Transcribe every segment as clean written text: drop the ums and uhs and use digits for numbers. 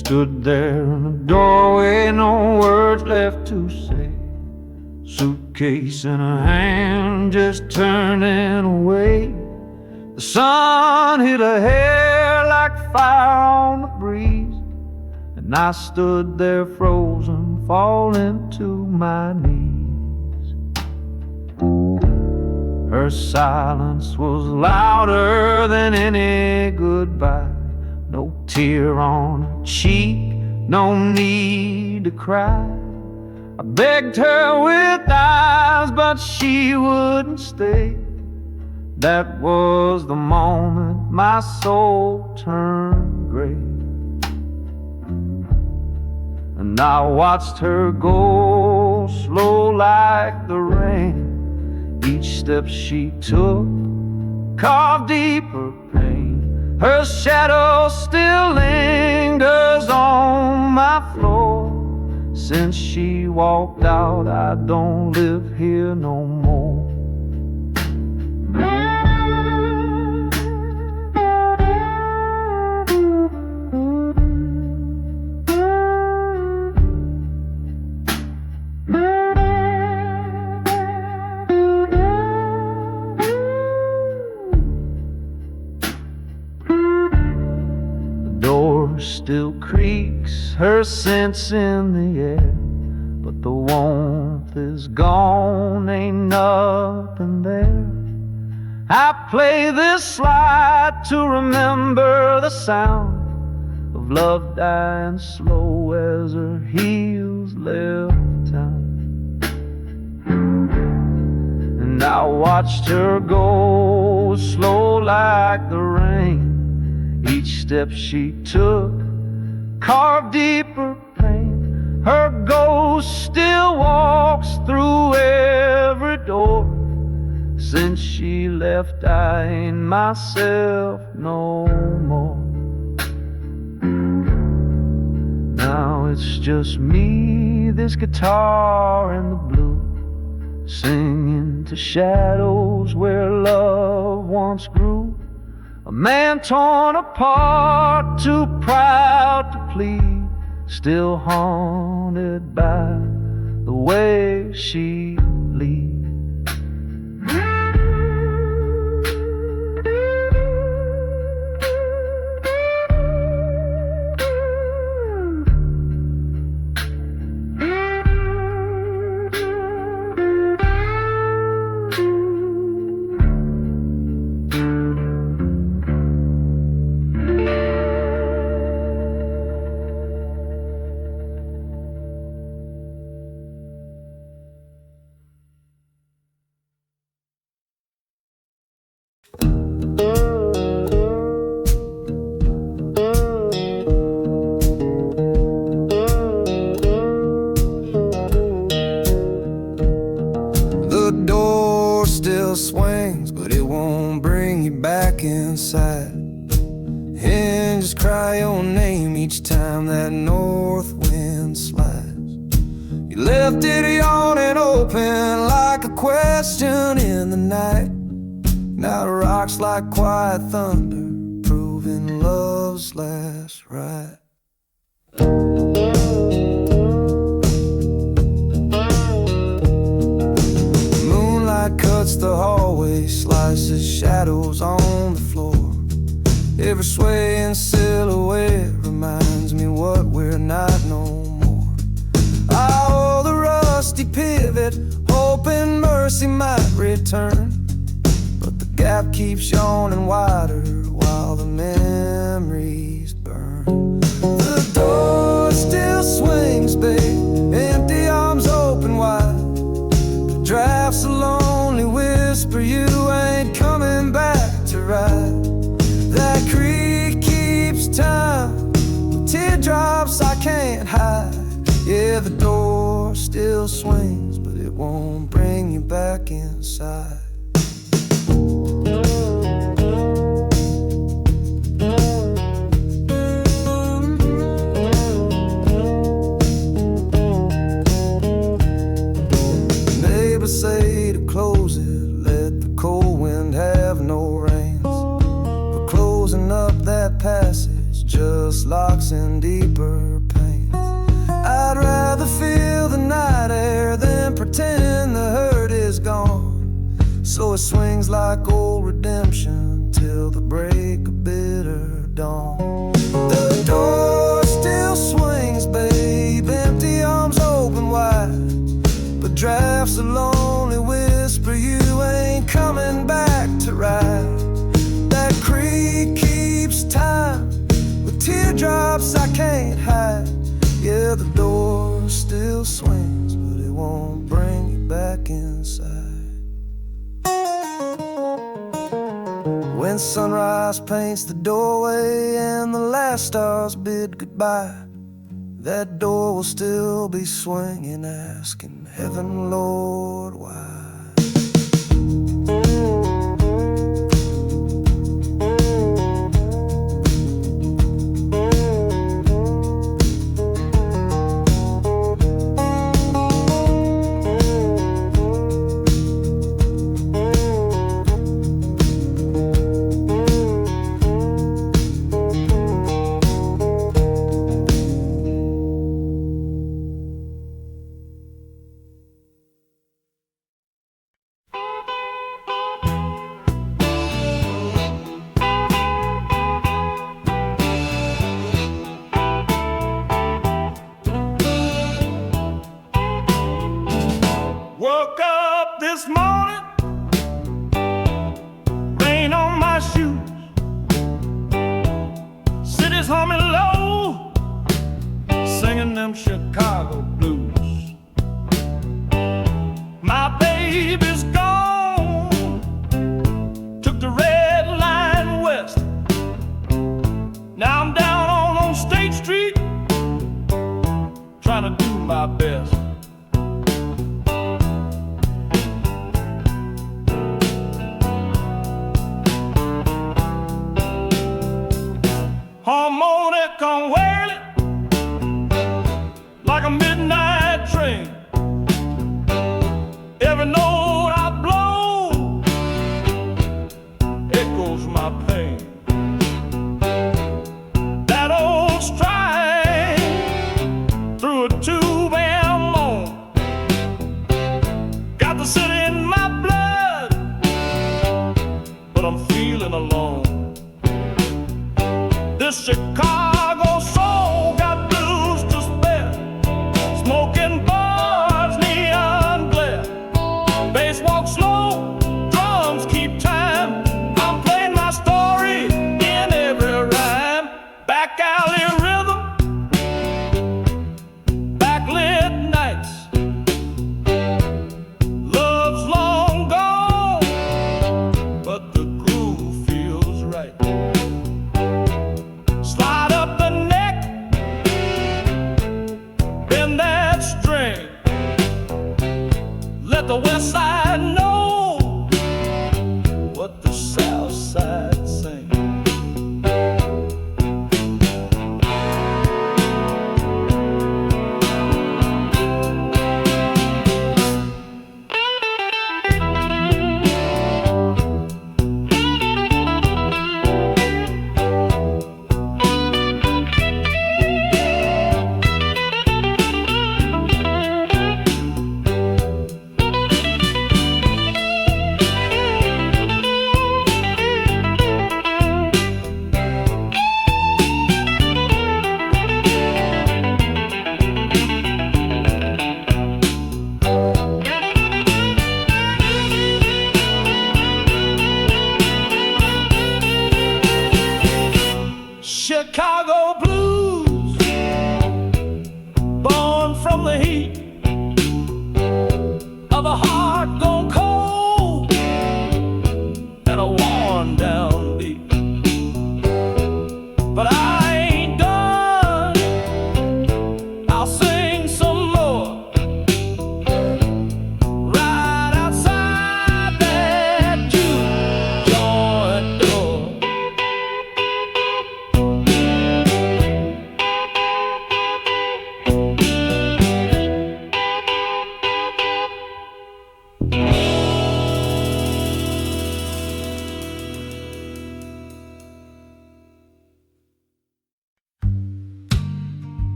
stood there in the doorway, no words left to say. Suitcase in her hand, just turning away. The sun hit her hair like fire on the breeze, and I stood there frozen, falling to my knees. Her silence was louder than any goodbye. No tear on her cheek, no need to cry. I begged her with eyes, but she wouldn't stay. That was the moment my soul turned gray. And I watched her go slow like the rain. Each step she took carved deeper pain. Her shadow still lingers on my floor. Since she walked out, I don't live here no more. Still creaks, her scent's in the air, but the warmth is gone, ain't nothing there. I play this slide to remember the sound of love dying slow as her heels left town. And I watched her go slow like the rain. Each step she took carved deeper pain. Her ghost still walks through every door. Since she left, I ain't myself no more. Now it's just me, this guitar and the blue, singing to shadows where love once grew. A man torn apart, too proud to plead, still haunted by the way she leaves. Swings, but it won't bring you back inside. Hinges cry your name each time that north wind slides. You left it yawning open like a question in the night. Now it rocks like quiet thunder, proving love's last ride. Cuts the hallway, slices shadows on the floor. Every swaying silhouette reminds me what we're not no more. I hold the rusty pivot, hoping mercy might return, but the gap keeps yawning wider while the memories burn. The door still swings, babe, empty arms open wide. The draft's a lonely whisper, you ain't coming back to ride. That creek keeps time with teardrops I can't hide. Yeah, the door still swings, but it won't bring you back inside. Neighbors say to close it, let the cold wind have no reins. But closing up that passage just locks in deeper deeper pain. I'd rather feel the night air than pretend the hurt is gone. So it swings like old redemption till the break of bitter dawn. The door still swings, babe, empty arms open wide, but drafts a lonely whisper you ain't coming back to ride. That creek keeps time with teardrops I can't hide. Yeah, the door still swings, but it won't bring you back inside. When sunrise paints the doorway and the last stars bid goodbye, that door will still be swinging, asking heaven, Lord, why? Woke up this morning, rain on my shoes, city's humming low, singing them Chicago blues. My baby's gone, took the red line west. Now I'm down on State Street, trying to do my best. Harmonica wailing like a midnight train. Every note I blow echoes my pain. That old stride through a tube and moan got the city in my blood, but I'm feeling alone. This Chicago soul got blues to spare, smoking bars, neon glare, bass walk slow, drums keep time. I'm playing my story in every rhyme. Back alley rhythm, backlit nights, love's long gone, but the groove feels right. Slide up the neck, bend that string, let the west side know what the south side sings. Chicago blues, born from the heat of a heart gone cold and a worn down beat. But I ain't done, I'll sing some more right outside that juke joint door.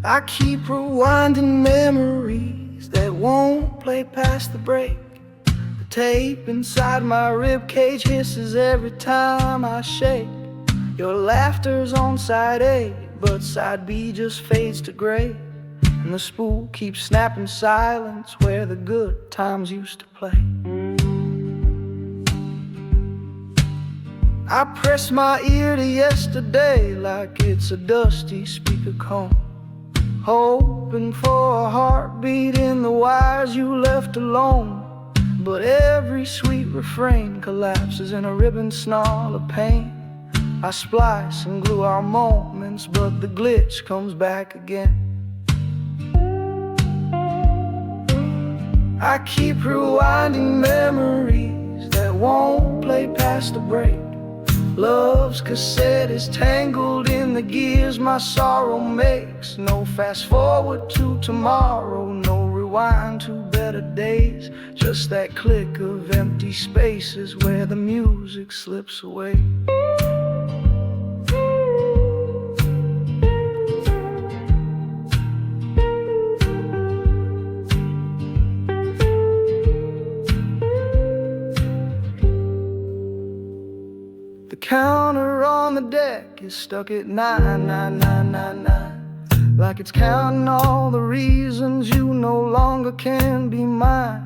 I keep rewinding memories that won't play past the break. The tape inside my ribcage hisses every time I shake. Your laughter's on side A, but side B just fades to gray. And the spool keeps snapping silence where the good times used to play. I press my ear to yesterday like it's a dusty speaker cone, hoping for a heartbeat in the wires you left alone. But every sweet refrain collapses in a ribbon snarl of pain. I splice and glue our moments, but the glitch comes back again. I keep rewinding memories that won't play past the break. Love's cassette is tangled in the gears my sorrow makes. No fast forward to tomorrow, no rewind to better days. Just that click of empty spaces where the music slips away. The counter on the deck is stuck at 99999, like it's counting all the reasons you no longer can be mine.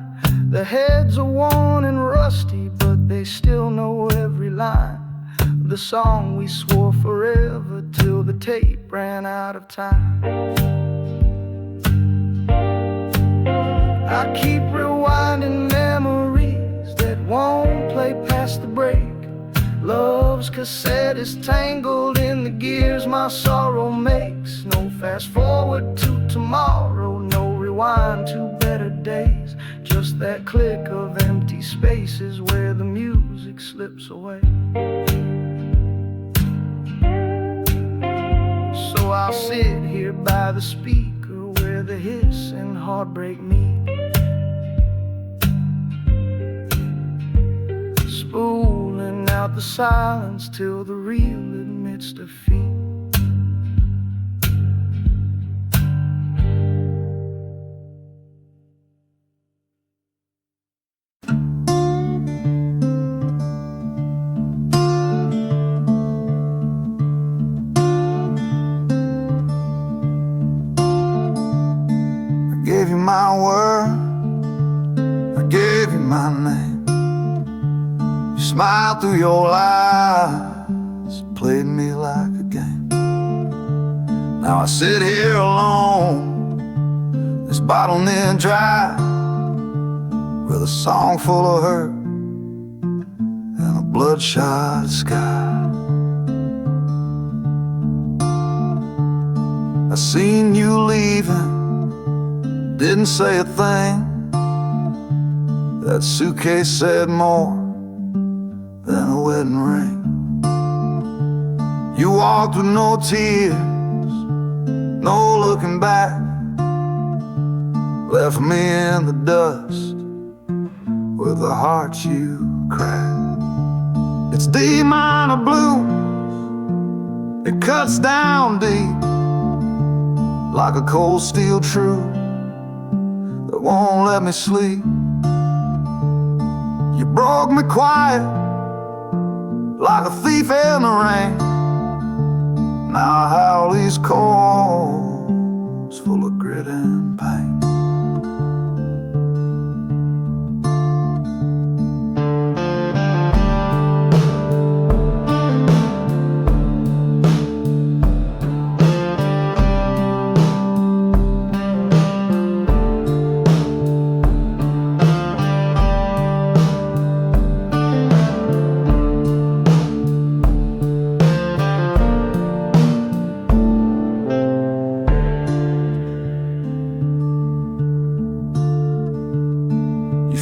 The heads are worn and rusty, but they still know every line. The song we swore forever till the tape ran out of time. I keep rewinding memories that won't play past the break. Love's cassette is tangled in the gears my sorrow makes. No fast forward to tomorrow, no rewind to better days. Just that click of empty spaces where the music slips away. So I'll sit here by the speaker where the hiss and heartbreak meet, spooling out the silence till the real admits defeat. I gave you my word, I gave you my name. Smiled through your lies, played me like a game. Now I sit here alone, this bottle near dry, with a song full of hurt and a bloodshot sky. I seen you leaving, didn't say a thing. That suitcase said more than a wedding ring. You walked with no tears, no looking back, left me in the dust with the heart you cracked. It's D minor blues, it cuts down deep like a cold steel truth that won't let me sleep. You broke me quiet like a thief in the rain. Now I howl these chords full of grit and pain.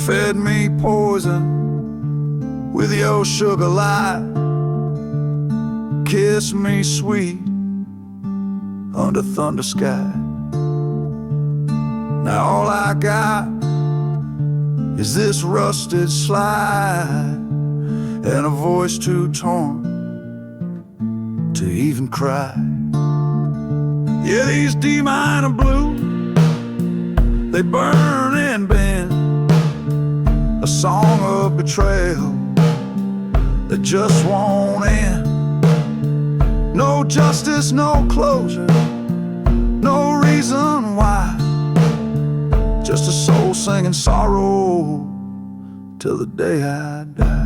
Fed me poison with your sugar lie, kissed me sweet under thunder sky. Now all I got is this rusted slide and a voice too torn to even cry. Yeah, these D minor blues, they burn and bend, a song of betrayal that just won't end. No justice, no closure, no reason why, just a soul singing sorrow till the day I die.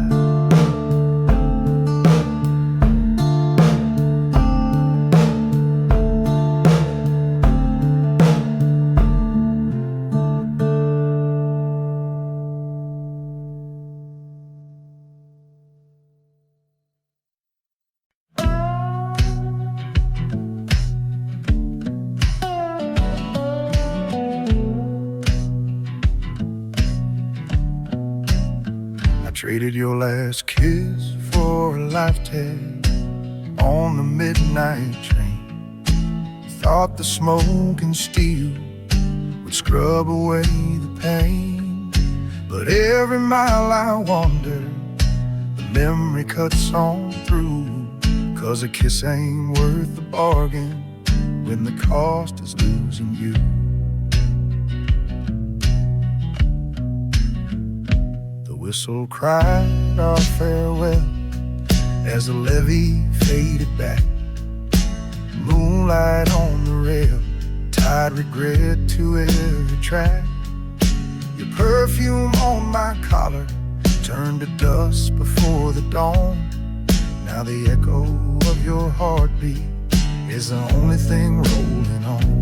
Traded your last kiss for a life tag on the midnight train. Thought the smoke and steel would scrub away the pain, but every mile I wander, the memory cuts on through. 'Cause a kiss ain't worth the bargain when the cost is losing you. Whistle cried our farewell as the levee faded back. Moonlight on the rail tied regret to every track. Your perfume on my collar turned to dust before the dawn. Now the echo of your heartbeat is the only thing rolling on.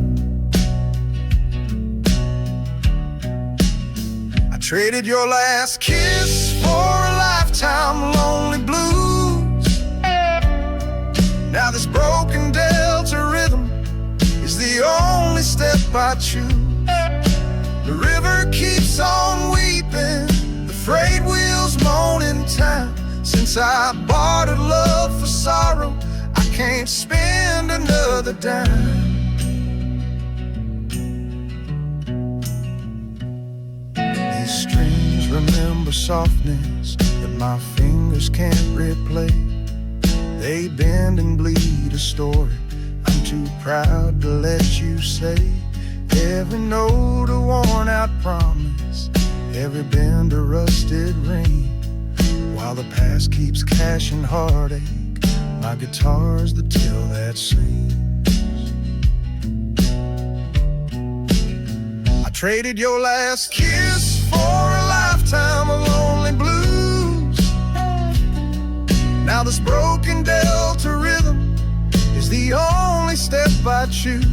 Traded your last kiss for a lifetime of lonely blues. Now this broken delta rhythm is the only step I choose. The river keeps on weeping, the freight wheels moan in time. Since I bartered love for sorrow, I can't spend another dime. Strings remember softness that my fingers can't replay. They bend and bleed a story I'm too proud to let you say. Every note a worn out promise, every bend a rusted ring. While the past keeps cashing heartache, my guitar's the tale that sings. I traded your last kiss for a lifetime of lonely blues. Now this broken delta rhythm is the only step I choose.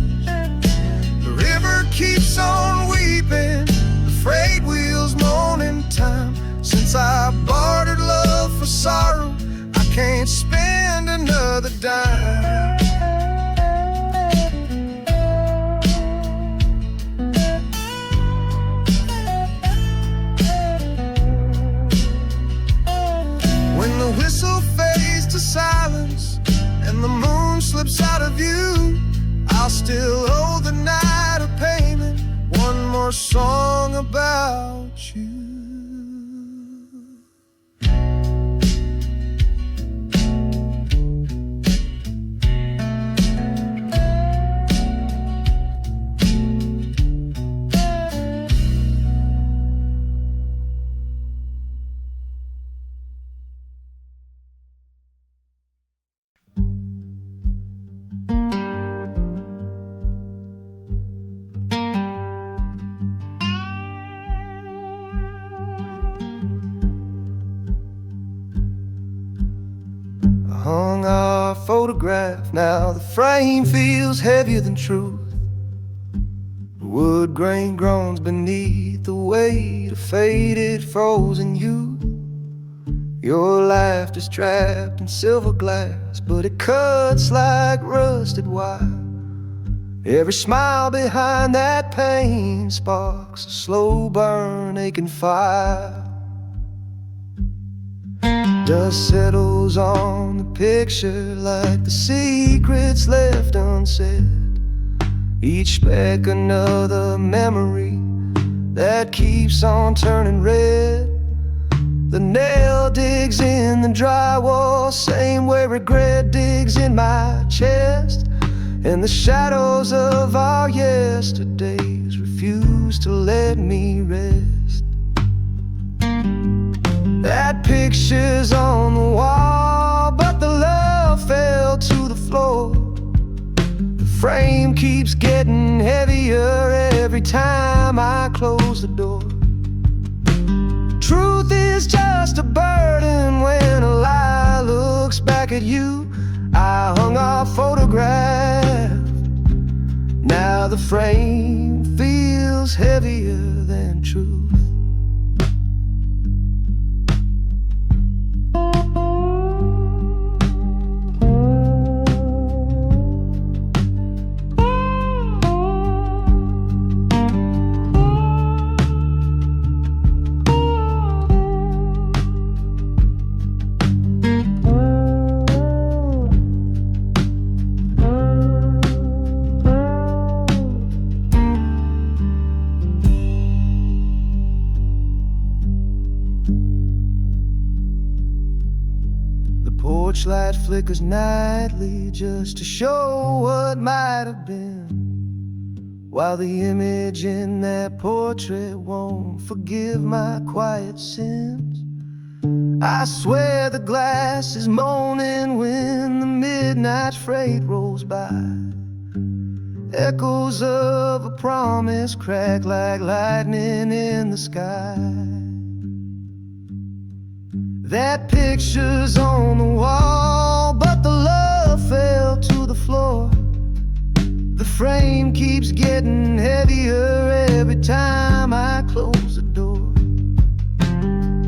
The river keeps on weeping, the freight wheels moan in time. Since I bartered love for sorrow, I can't spend another dime. Whistle fades to silence and the moon slips out of view, I'll still owe the night a payment, one more song about you. Hung our photograph, now the frame feels heavier than truth. Wood grain groans beneath the weight of faded frozen youth. Your laughter's trapped in silver glass, but it cuts like rusted wire. Every smile behind that pain sparks a slow burn, aching fire. Dust settles on the picture like the secrets left unsaid. Each speck another memory that keeps on turning red. The nail digs in the drywall, same way regret digs in my chest. and the shadows of our yesterdays refuse to let me rest. That picture's on the wall, but the love fell to the floor. The frame keeps getting heavier every time I close the door. Truth is just a burden when a lie looks back at you. I hung our photograph, now the frame feels heavier than truth. Porch light flickers nightly just to show what might have been, while the image in that portrait won't forgive my quiet sins. I swear the glass is moaning when the midnight freight rolls by. Echoes of a promise crack like lightning in the sky. That picture's on the wall, but the love fell to the floor. The frame keeps getting heavier every time I close the door.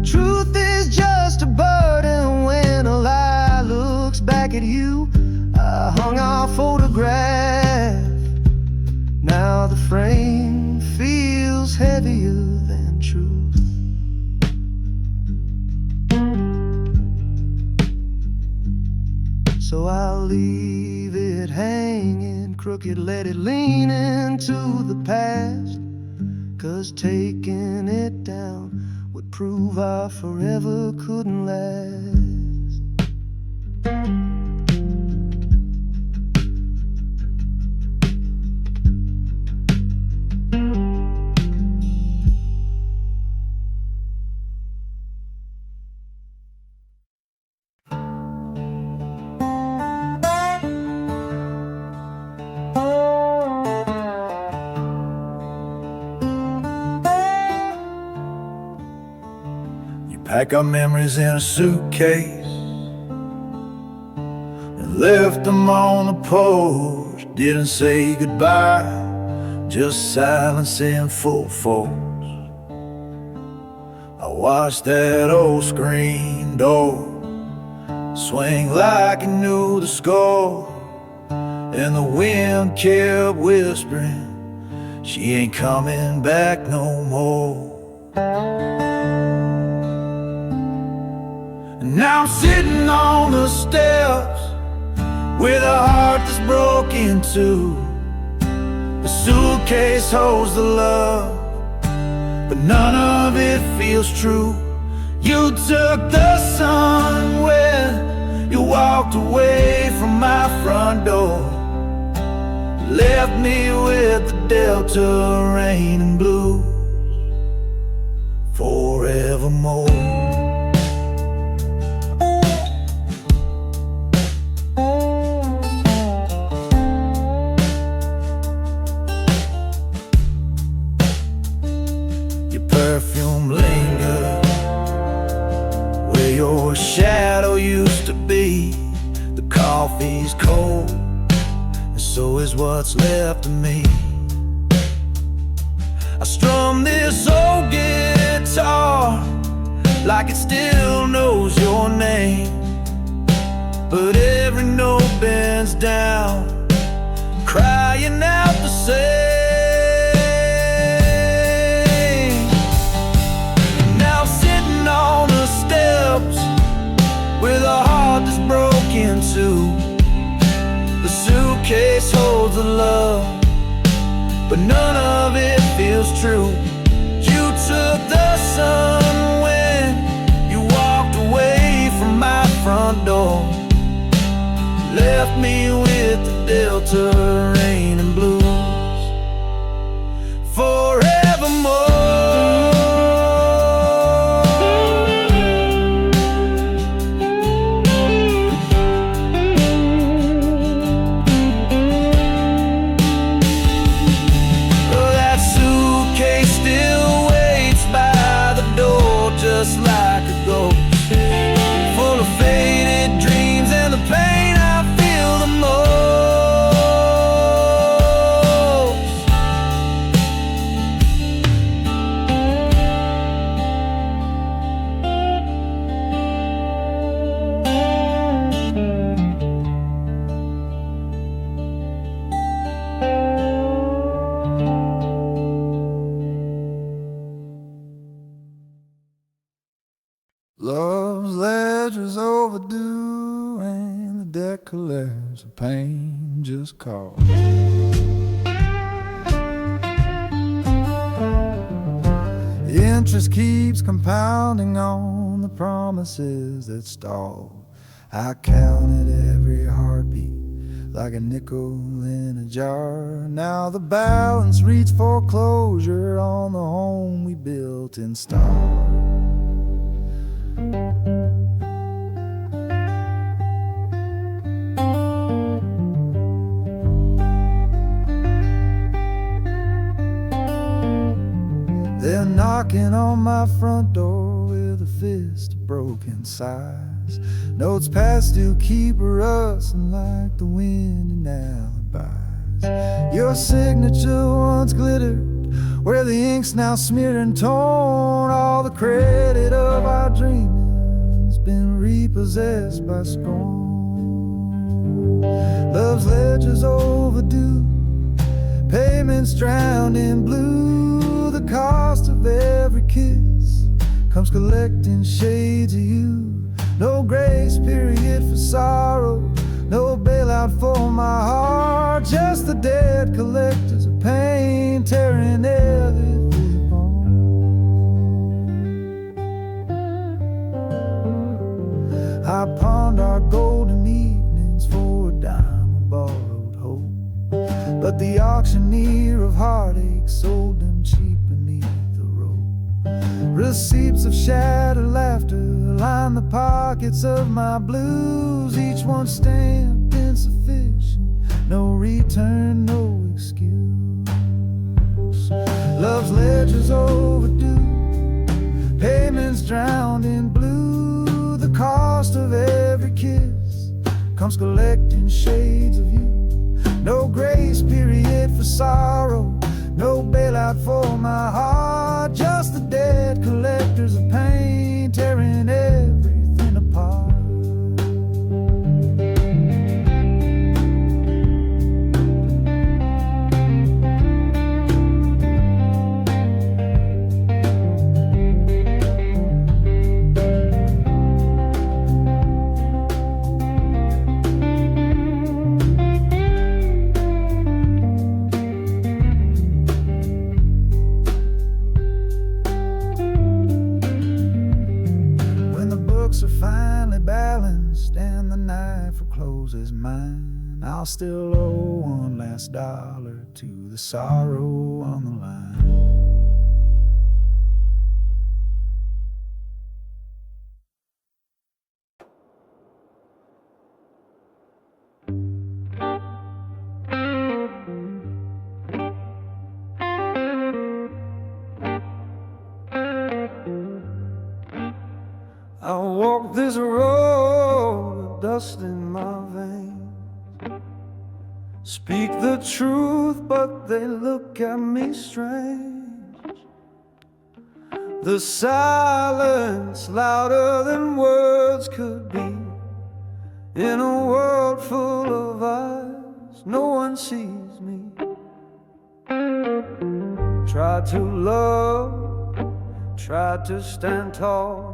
Truth is just a burden when a lie looks back at you. I hung our photograph, now the frame feels heavier than truth. So I'll leave it hanging crooked, let it lean into the past, 'cause taking it down would prove our forever couldn't last. Pack our memories in a suitcase and left them on the porch. Didn't say goodbye, just silence in full force. I watched that old screen door swing like it knew the score, and the wind kept whispering, she ain't coming back no more. Now I'm sitting on the steps with a heart that's broken too. The suitcase holds the love, but none of it feels true. You took the sun when you walked away from my front door, left me with the Delta rain and blues forevermore. Perfume lingers where your shadow used to be. The coffee's cold, and so is what's left of me. I strum this old guitar like it still knows your name, but every note bends down, crying out the same. With a heart that's broken too. The suitcase holds the love, but none of it feels true. You took the sun when you walked away from my front door, left me with the Delta ledger's overdue, and the debt collectors of pain just called. The interest keeps compounding on the promises that stall. I counted every heartbeat like a nickel in a jar. Now the balance reached foreclosure on the home we built in style. They're knocking on my front door with a fist of broken sighs. Notes past due keep rustling like the wind in alibis. Your signature once glittered where the ink's now smeared and torn. All the credit of our dreaming's been repossessed by scorn. Love's ledger's overdue, payments drowned in blue. The cost of every kiss comes collecting shades of you. No grace period for sorrow, no bailout for my heart. Just the debt collectors of pain tearing everything apart. I pawned our golden evenings for a dime of borrowed hope, but the auctioneer of heartache sold them cheap beneath the rope. Receipts of shattered laughter line the pockets of my blues, each one stamped insufficient, no return, no excuse. Love's ledger's overdue, payments drowned in blue. The cost of every kiss comes collecting shades of you. No grace period for sorrow, no bailout for my heart. Just the debt collectors of pain tearing everything apart. Are finally balanced and the knife will close is mine, I'll still owe one last dollar to the sorrow on the line. I walk this road with dust in my veins, speak the truth but they look at me strange. The silence louder than words could be. In a world full of eyes, no one sees me. Try to love, try to stand tall,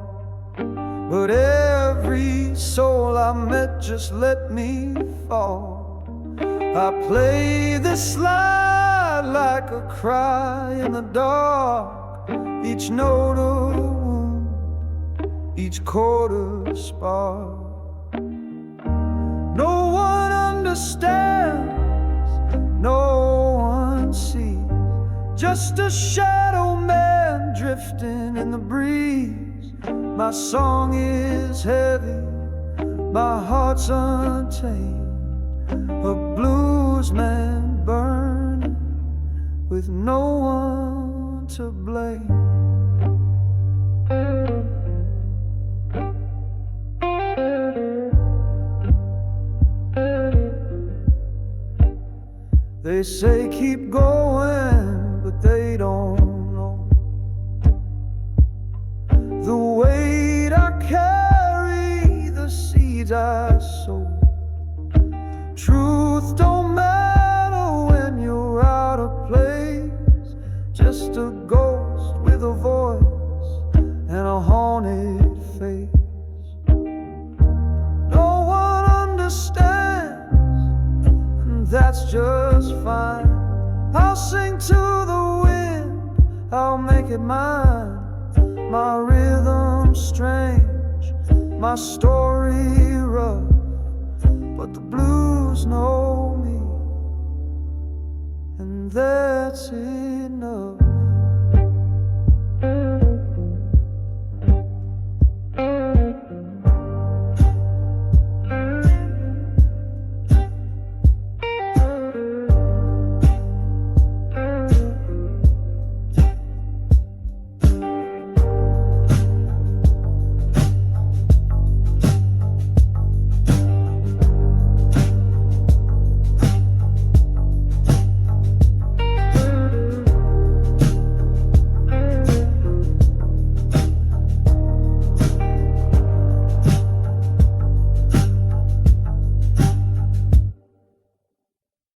but every soul I met just let me fall. I play this slide like a cry in the dark, each note a wound, each chord a spark. No one understands, no one sees, just a shadow man drifting in the breeze. My song is heavy, my heart's untamed, a blues man burning with no one to blame. They say keep going, but they don't know the weight I carry, the seeds I sow. Truth don't matter when you're out of place, just a ghost with a voice and a haunted face. understands, and that's just fine. I'll sing to the wind, I'll make it mine. My rhythm strange, my story rough, but the blues know me, and that's enough.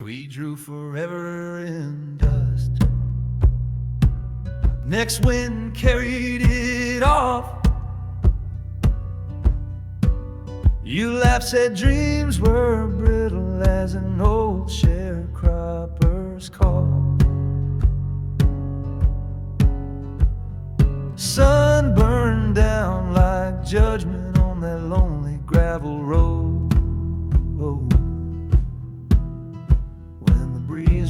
We drew forever in dust. Next wind carried it off. You laughed, said dreams were brittle as an old sharecropper's call. Sun burned down like judgment on that lonely gravel road.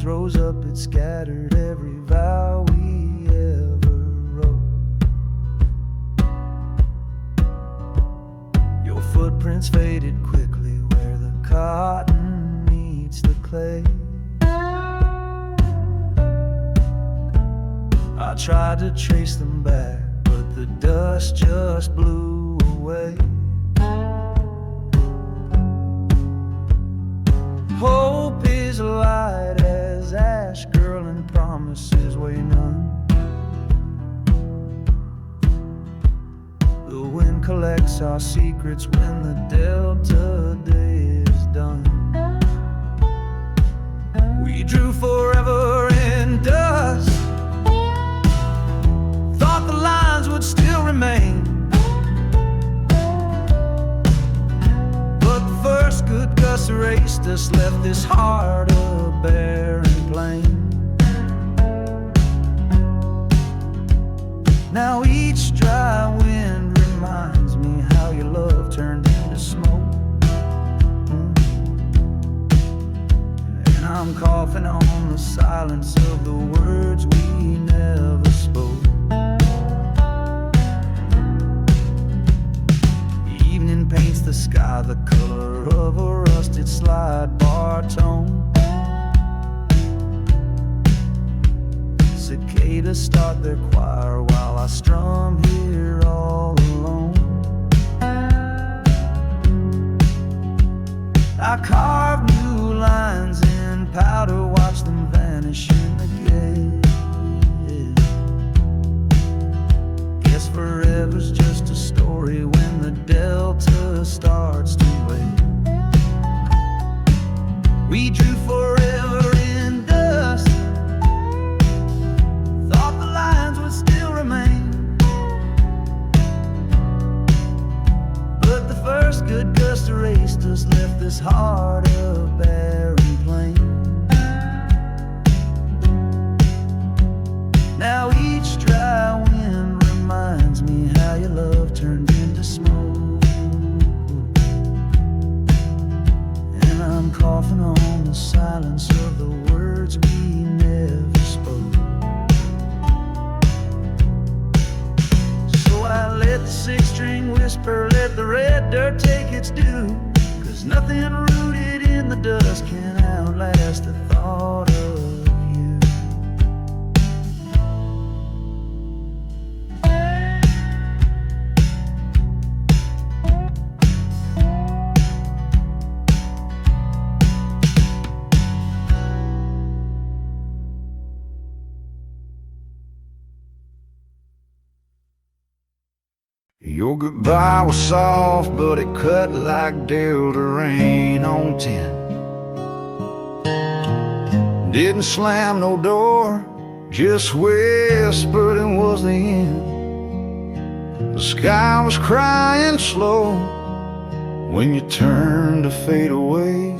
Rose up, it scattered every vow we ever wrote. Your footprints faded quickly where the cotton meets the clay. I tried to trace them back, but the dust just blew away. Hope is light as ash, girl, and promises weigh none. The wind collects our secrets when the delta day is done. We drew forever in dust, thought the lines would still remain, but the first good gust erased us, left this heart a barren plain. Now each dry wind reminds me how your love turned into smoke. And I'm coughing on the silence of the words we never spoke. Evening paints the sky the color of a rusted slide bar tone. Cicadas start their choir while I strum here all alone. I carve new lines in powder, watch them vanish in the gale. Guess forever's just a story when the delta starts to wait. We drew forever in dust, thought the lines would still remain, but the first good gust erased us, left this heart a barren plain. Now each dry wind reminds me how your love turned into smoke. And I'm coughing on the silence of the words we never spoke. So I let the six-string whisper, let the red dirt take its due, 'cause nothing rooted in the dust can outlast the thought of you. Your goodbye was soft, but it cut like Delta rain on tin. Didn't slam no door, just whispered and was the end. The sky was crying slow, when you turned to fade away.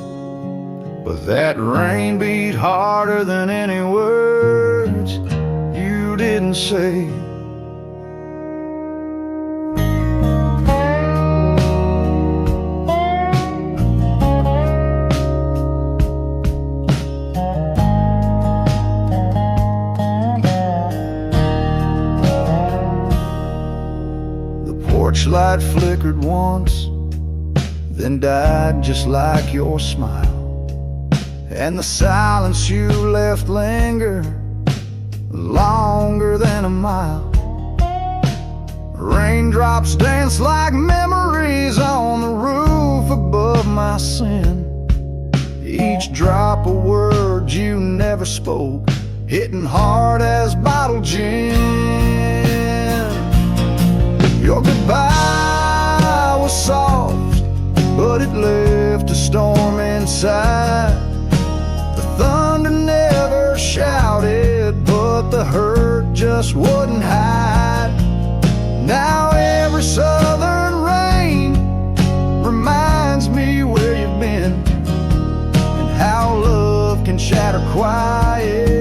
But that rain beat harder than any words you didn't say. Porch light flickered once, then died just like your smile. And the silence you left lingered longer than a mile. Raindrops dance like memories on the roof above my sin. Each drop a word you never spoke, hitting hard as bottled gin. Your goodbye was soft, but it left a storm inside. The thunder never shouted, but the hurt just wouldn't hide. Now every southern rain reminds me where you've been, and how love can shatter quiet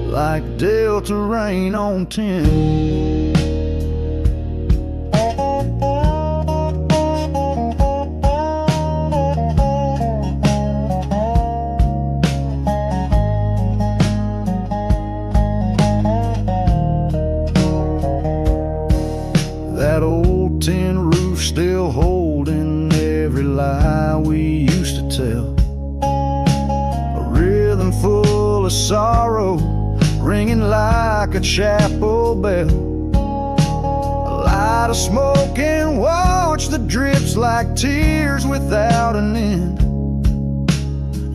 like Delta rain on tin. That old tin roof still holding every lie we used to tell. A rhythm full of sorrow, ringing like a chapel bell. A light of smoke and watch that drips like tears without an end.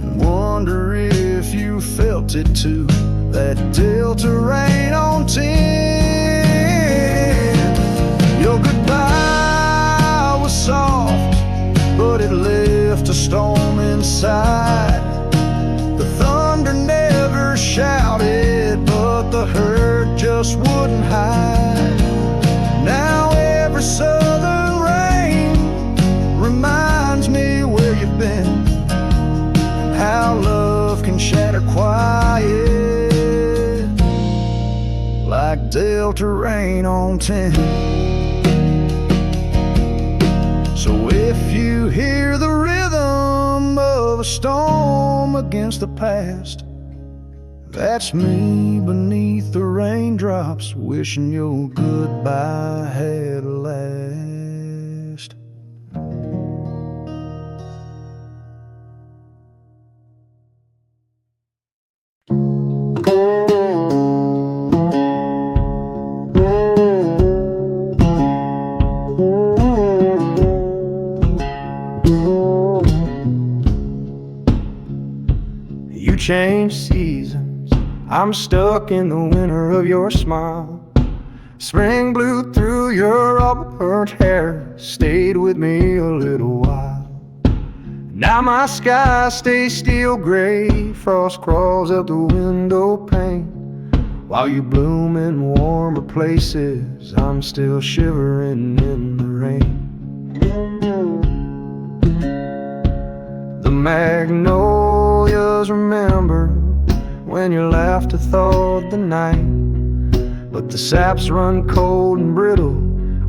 And wonder if you felt it too, that Delta rain on tin. Your goodbye was soft, but it left a storm inside. The thunder never shouted, but the hurt just wouldn't hide. Now every southern rain reminds me where you've been, and how love can shatter quiet like Delta rain on tin. So if you hear the rhythm of a storm against the past, that's me beneath the raindrops, wishing your goodbye had last. You change seasons, I'm stuck in the winter of your smile. Spring blew through your auburn hair, stayed with me a little while. Now my sky stays steel gray, frost crawls up the window pane. While you bloom in warmer places, I'm still shivering in the rain. The magnolias remember when you laughed to thaw the night, but the saps run cold and brittle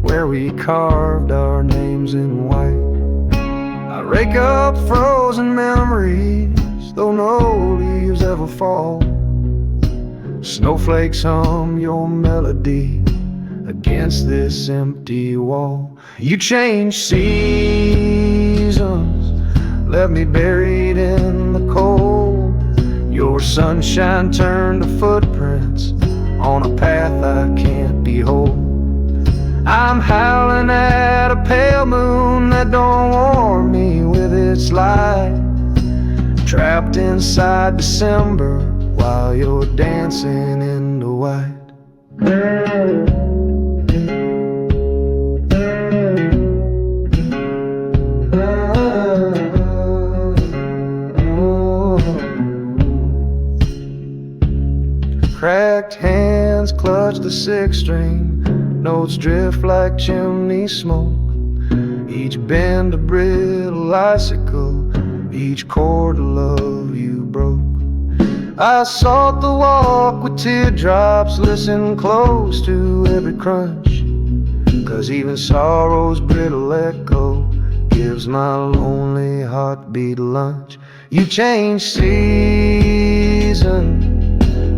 where we carved our names in white. I rake up frozen memories, though no leaves ever fall. Snowflakes hum your melody against this empty wall. You change seasons, left me buried in the cold. Your sunshine turned to footprints on a path I can't behold. I'm howling at a pale moon that don't warm me with its light, trapped inside December while you're dancing in the white. Cracked hands clutch the six string, notes drift like chimney smoke. Each bend a brittle icicle, each chord of love you broke. I sought the walk with teardrops, listened close to every crunch, 'cause even sorrow's brittle echo gives my lonely heartbeat lunch. You changed season,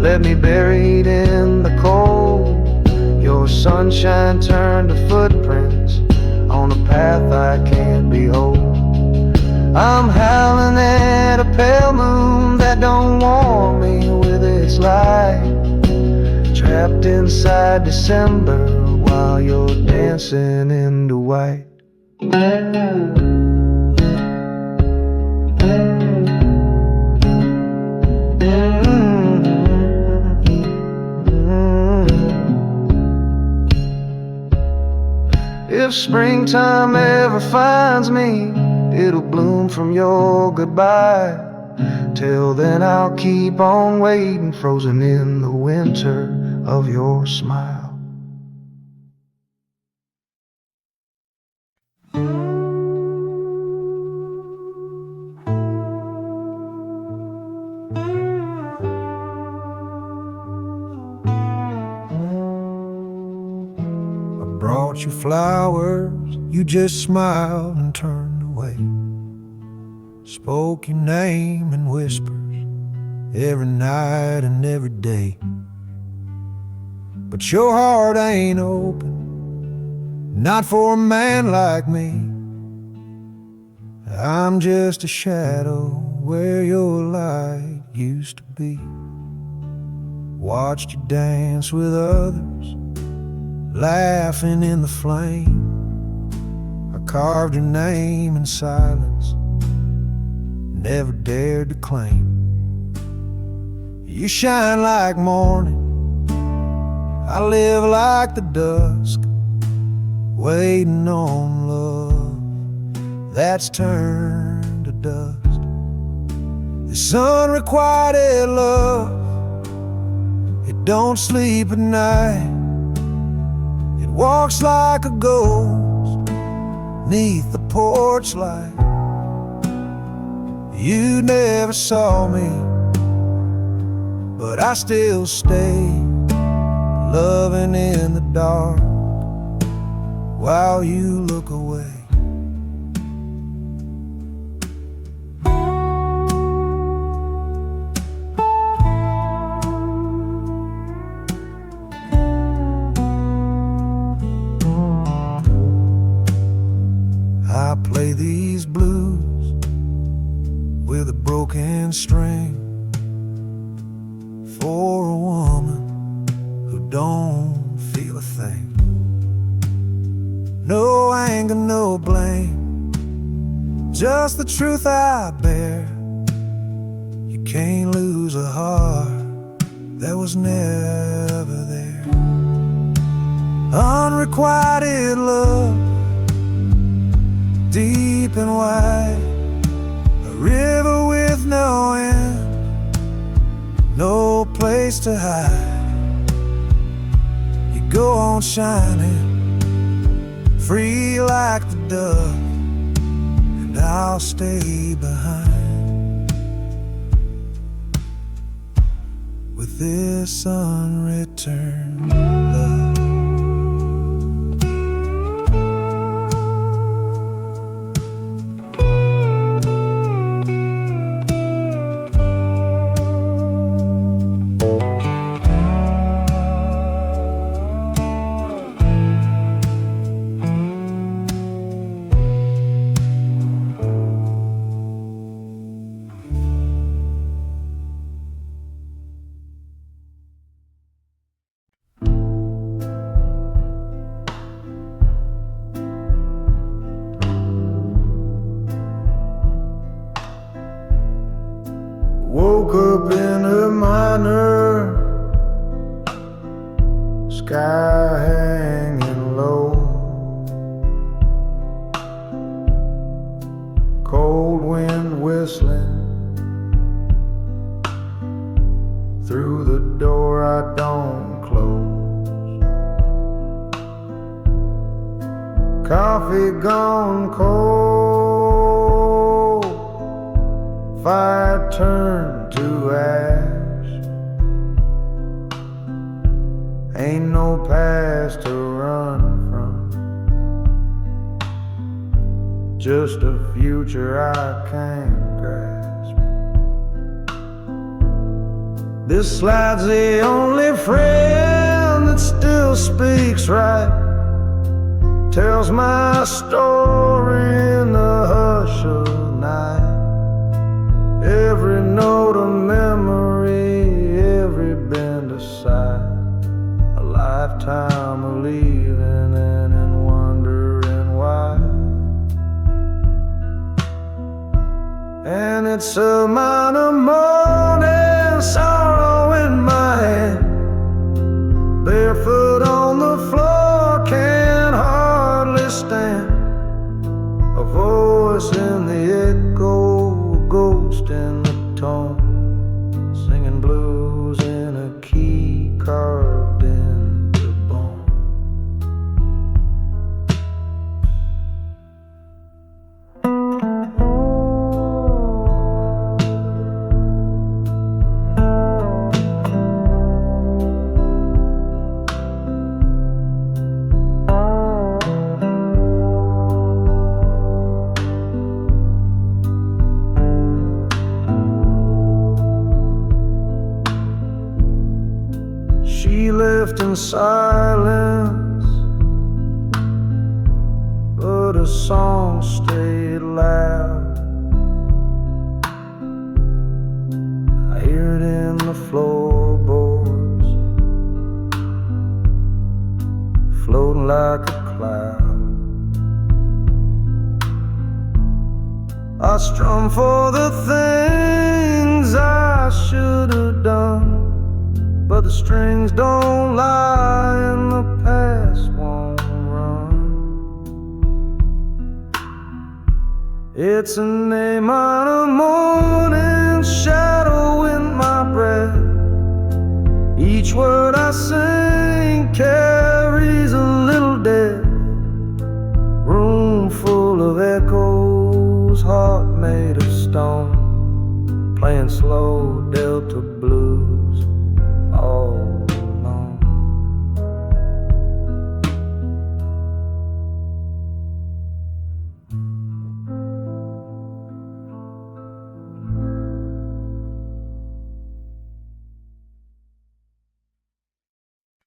left me buried in the cold. Your sunshine turned to footprints on a path I can't behold. I'm howling at a pale moon that don't warm me with its light, trapped inside December while you're dancing into white. If springtime ever finds me, it'll bloom from your goodbye. Till then I'll keep on waiting, frozen in the winter of your smile. Brought you flowers, you just smiled and turned away. Spoke your name in whispers every night and every day. But your heart ain't open, not for a man like me. I'm just a shadow where your light used to be. Watched you dance with others, laughing in the flame. I carved your name in silence, never dared to claim. You shine like morning, I live like the dusk, waiting on love that's turned to dust. This unrequited love, it don't sleep at night. Walks like a ghost neath the porch light. You never saw me, but I still stay, loving in the dark while you look away. I play these blues with a broken string for a woman who don't feel a thing. No anger, no blame, just the truth I bear. You can't lose a heart that was never there. Unrequited love, deep and wide, a river with no end, no place to hide. You go on shining, free like the dove, and I'll stay behind with this unreturned love. Woke up in a minor, sky hanging low, cold wind whistling through the door I don't close. Coffee gone cold, fire turned to ash. Ain't no past to run from, just a future I can't grasp. This slide's the only friend that still speaks right, tells my story in the hush of night. Every note a memory, every bend a sigh, a lifetime of leaving and wondering why. And it's a minor morning, sorrow in my hand, barefoot on the floor, can't hardly stand. A voice in the echo, a ghost in the tone, singing blues in a key carved into bone. She left in silence, but a song stayed loud. I hear it in the floorboards, floating like a cloud. I strum for the things I should have done, but the strings don't lie and the past won't run. It's an A minor morning, shadow in my breath. Each word I sing carries a little death. Room full of echoes, heart made of stone, playing slow Delta blues all alone.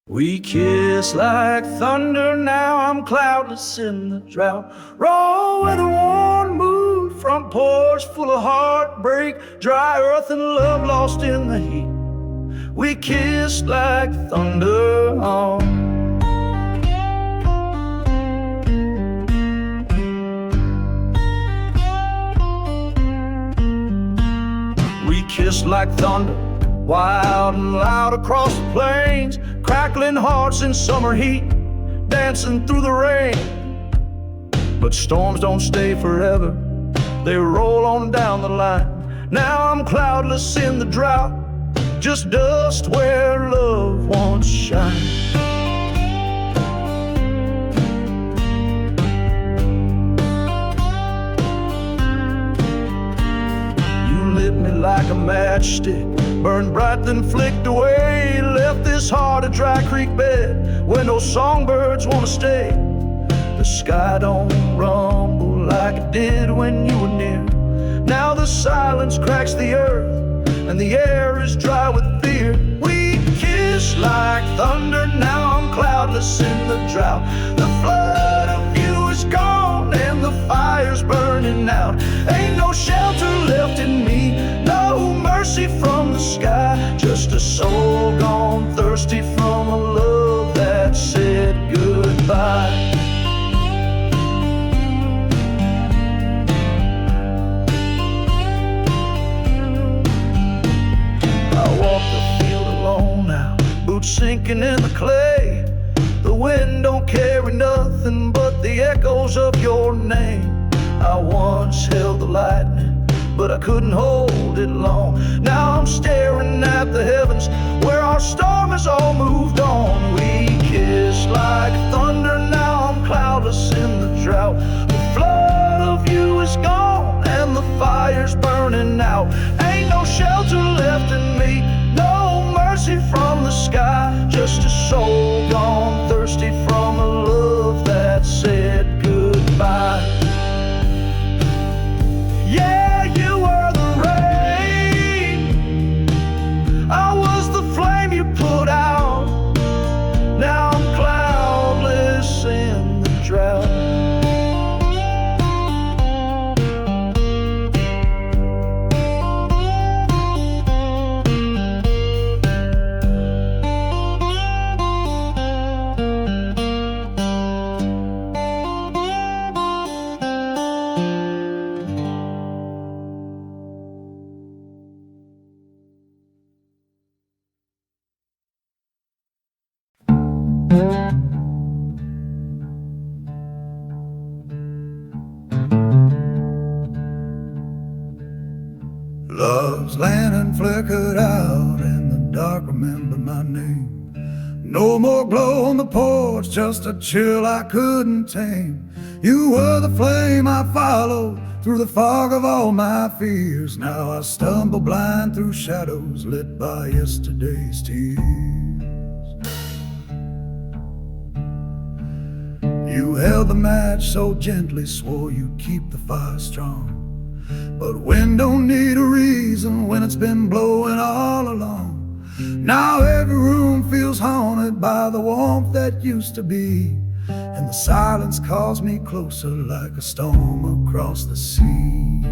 We kiss like thunder, now I'm cloudless in the drought. Raw with a warm mood, front porch full of heartbreak, dry earth and love lost in the heat. We kissed like thunder on. We kissed like thunder, wild and loud across the plains, crackling hearts in summer heat, dancing through the rain. But storms don't stay forever, they roll on down the line. Now I'm cloudless in the drought, just dust where love once shined. You lit me like a matchstick, burned bright then flicked away, left this heart a dry creek bed where no songbirds wanna stay. The sky don't rumble like it did when you were near. Now the silence cracks the earth and the air is dry with fear. We kiss like thunder, now I'm cloudless in the drought. The flood of you is gone and the fire's burning out. Ain't no shelter left in me, no mercy from the sky, just a soul gone thirsty from a love that said goodbye. Boots sinking in the clay, the wind don't carry nothing but the echoes of your name. I once held the lightning, but I couldn't hold it long. Now I'm staring at the heavens where our storm has all moved on. We kiss like thunder, now I'm cloudless in the drought. The flood of you is gone and the fire's burning out. Ain't no shelter left in me, no mercy from the sky. Just a soul gone thirsty from a love that said goodbye. Yeah, you were the rain, I was the flame you put out. Now I'm cloudless in the drought. Love's lantern flickered out in the dark, remember my name. No more glow on the porch, just a chill I couldn't tame. You were the flame I followed through the fog of all my fears. Now I stumble blind through shadows lit by yesterday's tears. You held the match so gently, swore you'd keep the fire strong. But wind don't need a reason when it's been blowing all along. Now every room feels haunted by the warmth that used to be, and the silence calls me closer like a storm across the sea.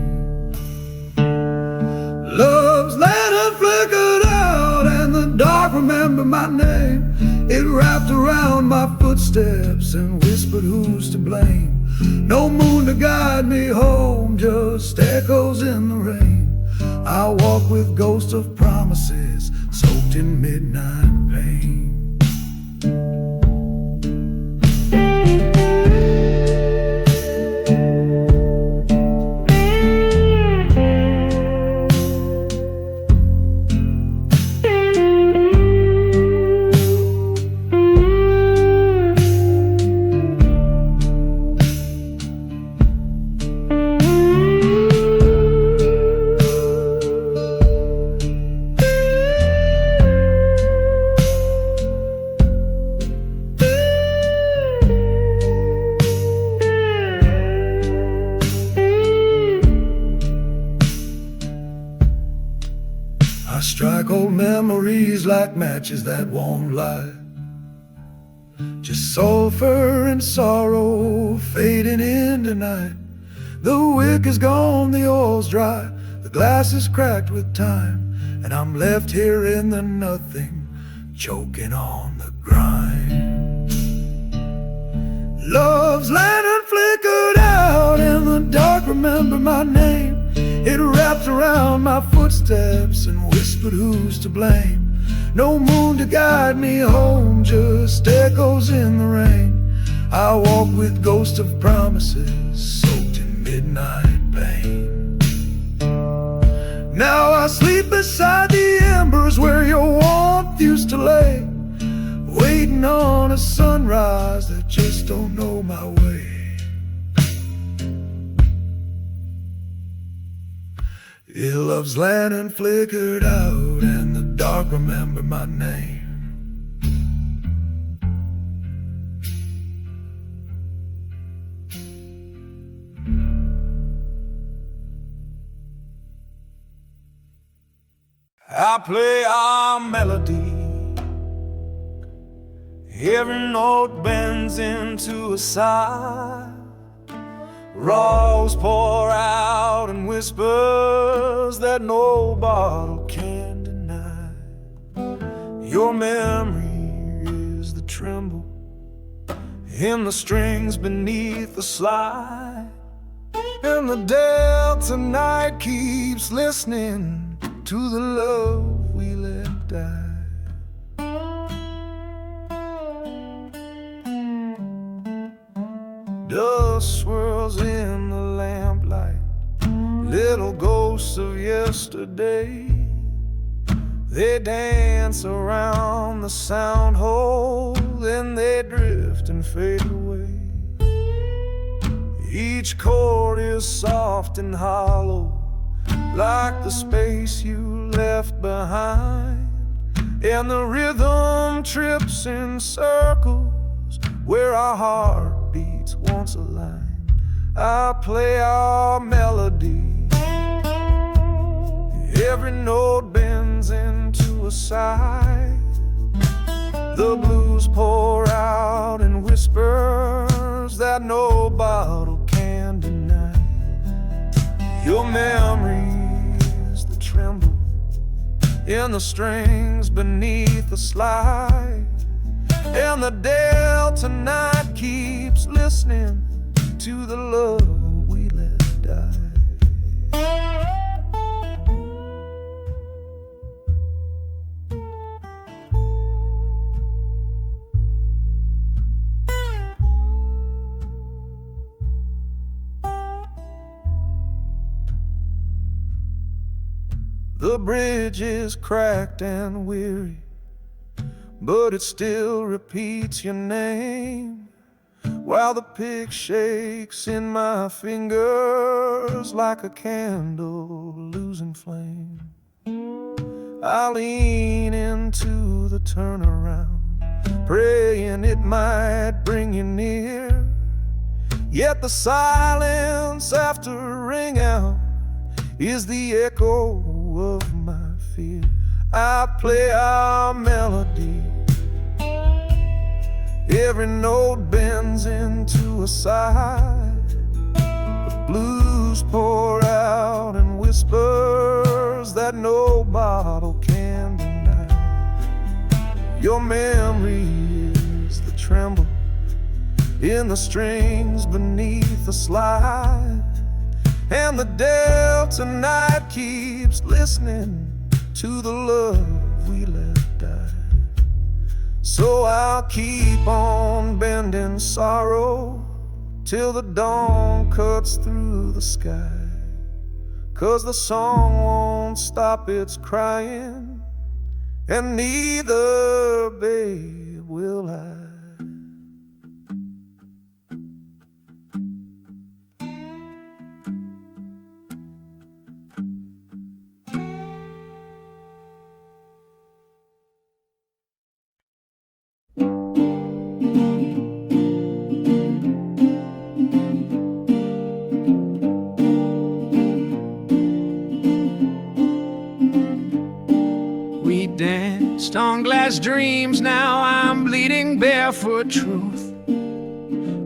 Love's lantern flickered out and the dark remembered my name. It wrapped around my footsteps and whispered who's to blame. No moon to guide me home, just echoes in the rain. I walk with ghosts of promises soaked in midnight pain. I strike old memories like matches that won't light. Just sulfur and sorrow fading into night. The wick is gone, the oil's dry, the glass is cracked with time, and I'm left here in the nothing, choking on the grind. Love's lantern flickered out in the dark, remember my name. It wrapped around my footsteps and whispered who's to blame. No moon to guide me home, just echoes in the rain. I walk with ghosts of promises soaked in midnight pain. Now I sleep beside the embers where your warmth used to lay, waiting on a sunrise that just don't know my way. Your love's lantern flickered out and the dark remember my name. I play our melody, every note bends into a sigh. Rose pour out in whispers that no bottle can deny. Your memory is the tremble in the strings beneath the slide, and the delta night keeps listening to the love we let die. Dust swirls in the lamplight, little ghosts of yesterday. They dance around the sound hole, then they drift and fade away. Each chord is soft and hollow, like the space you left behind. And the rhythm trips in circles where our heartbeats once aligned. I play our melody, every note bends into a sigh. The blues pour out in whispers that no bottle can deny. Your memory is the tremble in the strings beneath the slide. And the Delta night keeps listening to the love we let die. The bridge is cracked and weary, but it still repeats your name, while the pick shakes in my fingers like a candle losing flame. I lean into the turnaround, praying it might bring you near. Yet the silence after a ring out is the echo of my fear. I play our melody, every note bends into a sigh. The blues pour out in whispers that no bottle can deny. Your memory is the tremble in the strings beneath the slide. And the Delta night keeps listening to the love we let die. So I'll keep on bending sorrow till the dawn cuts through the sky. 'Cause the song won't stop its crying, and neither, babe, will I. We danced on glass dreams, now I'm bleeding barefoot truth.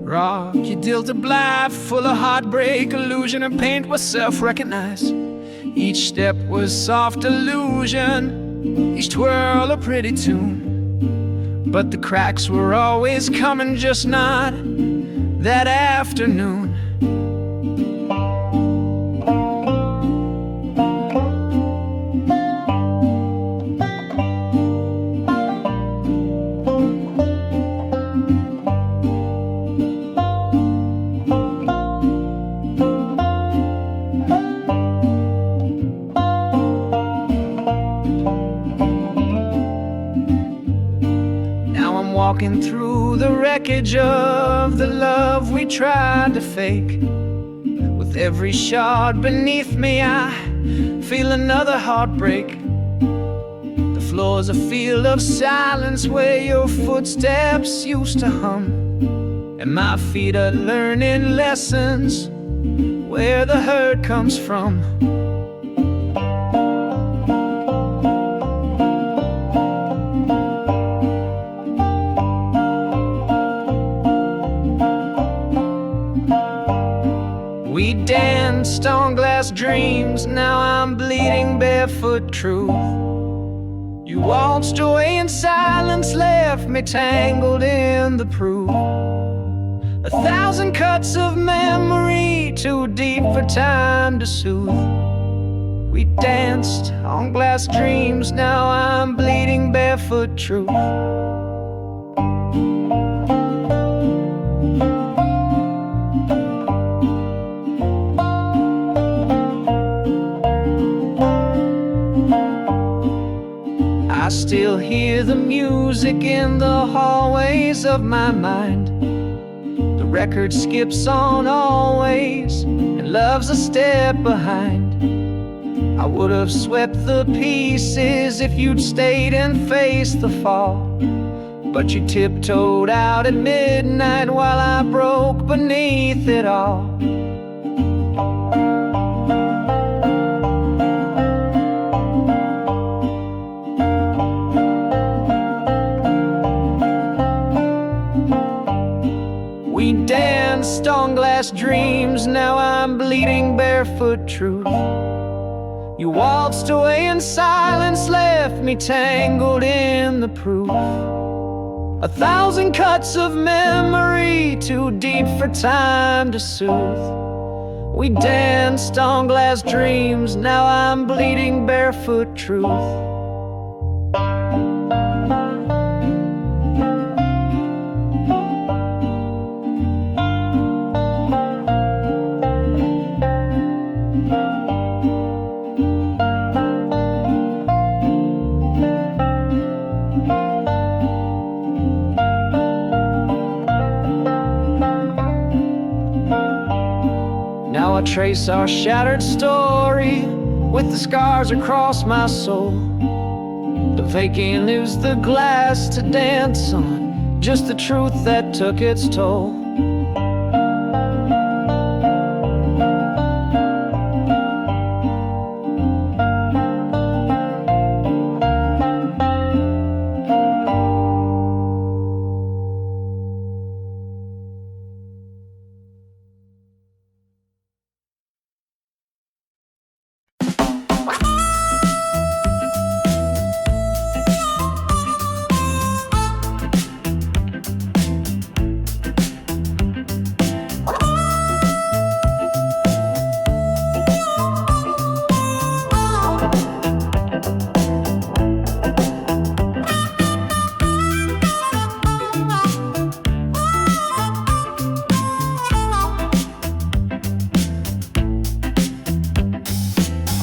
Rock, you dealt a blab full of heartbreak, illusion and paint was self-recognized. Each step was soft illusion, each twirl a pretty tune. But the cracks were always coming, just not that afternoon. Walking through the wreckage of the love we tried to fake. With every shard beneath me, I feel another heartbreak. The floor's a field of silence where your footsteps used to hum, and my feet are learning lessons where the hurt comes from. We danced on glass dreams, now I'm bleeding barefoot truth. You waltzed away in silence, left me tangled in the proof. 1,000 cuts of memory, too deep for time to soothe. We danced on glass dreams, now I'm bleeding barefoot truth. I still hear the music in the hallways of my mind. The record skips on always, and love's a step behind. I would have swept the pieces if you'd stayed and faced the fall, but you tiptoed out at midnight while I broke beneath it all. We danced on glass dreams, now I'm bleeding barefoot truth. You waltzed away in silence, left me tangled in the proof. 1,000 cuts of memory, too deep for time to soothe. We danced on glass dreams, now I'm bleeding barefoot truth. Now I trace our shattered story with the scars across my soul. The vacant is the glass to dance on, just the truth that took its toll.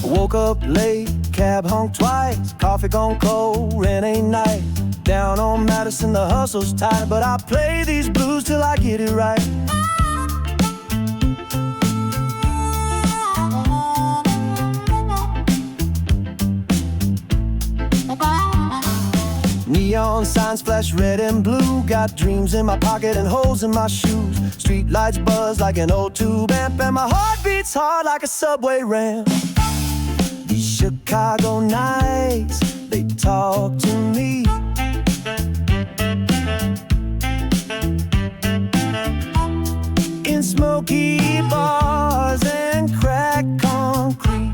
Woke up late, cab honked twice, coffee gone cold, rent ain't night. Down on Madison, the hustle's tight, but I play these blues till I get it right. Neon signs flash red and blue, got dreams in my pocket and holes in my shoes. Street lights buzz like an old tube amp, and my heart beats hard like a subway ramp. These Chicago nights, they talk to me. In smoky bars and cracked concrete.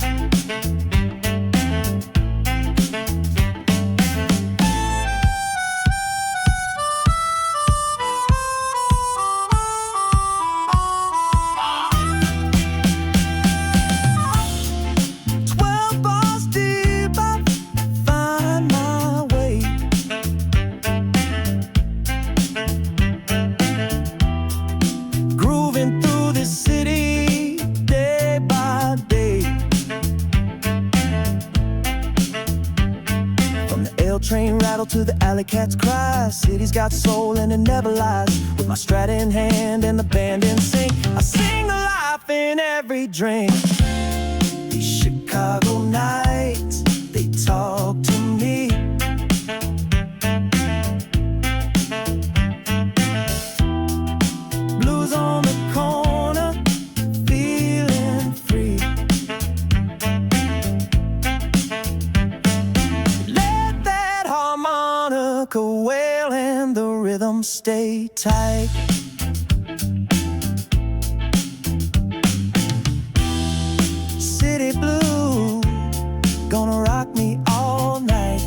Train rattle to the alley cat's cry. City's got soul and it never lies. With my Strat in hand and the band in sync, I sing the life in every drink. These Chicago nights, they talk to me. Blues on the corner, feeling free. Wail and the rhythm stay tight. City blue, gonna rock me all night.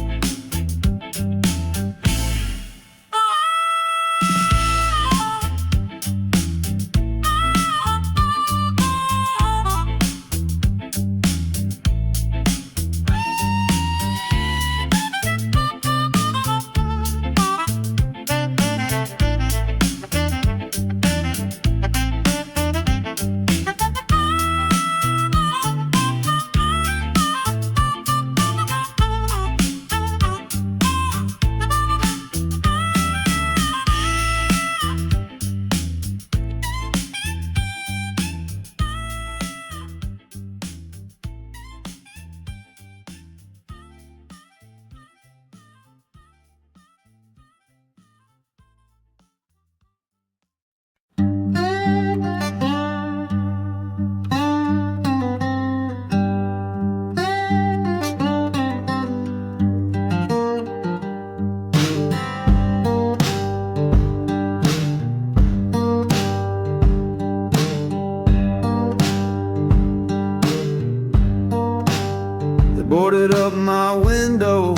boarded up my window,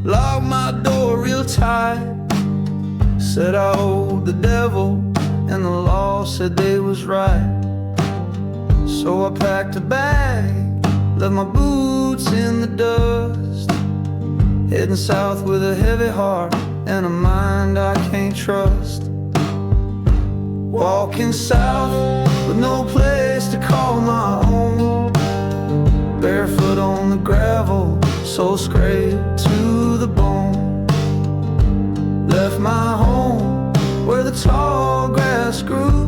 locked my door real tight. Said I owed the devil, and the law said they was right. So I packed a bag, left my boots in the dust, heading south with a heavy heart and a mind I can't trust. Walking south with no place to call my own, barefoot on the gravel, soul scraped to the bone. Left my home where the tall grass grew.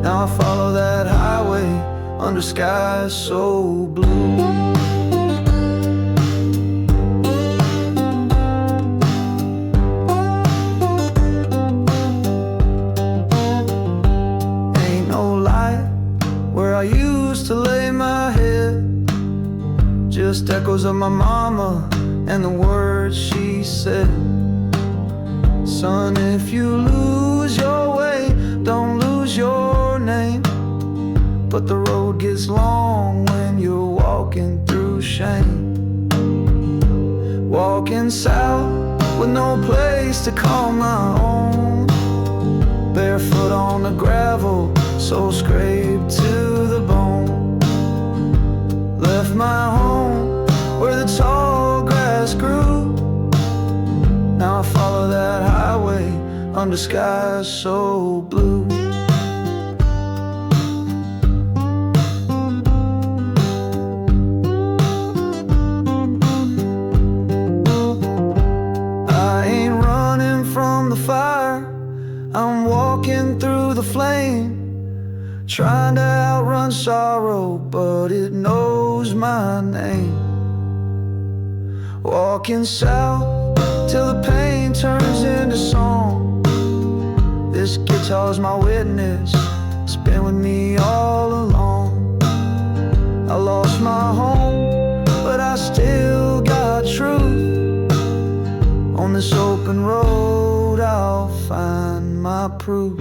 Now I follow that highway under skies so blue. Ain't no light where I used to lay my head, just echoes of my mama and the words she said. Son, if you lose your way, don't lose your name. But the road gets long when you're walking through shame. Walking south with no place to call my own, barefoot on the gravel, soul scraped to the bone. Left my home where the tall grass grew. Now I follow that highway under skies so blue. I ain't running from the fire, I'm walking through the flame, trying to outrun sorrow, but it knows my name. Walking south till the pain turns into song. This guitar's my witness, it's been with me all along. I lost my home, but I still got truth. On this open road I'll find my proof.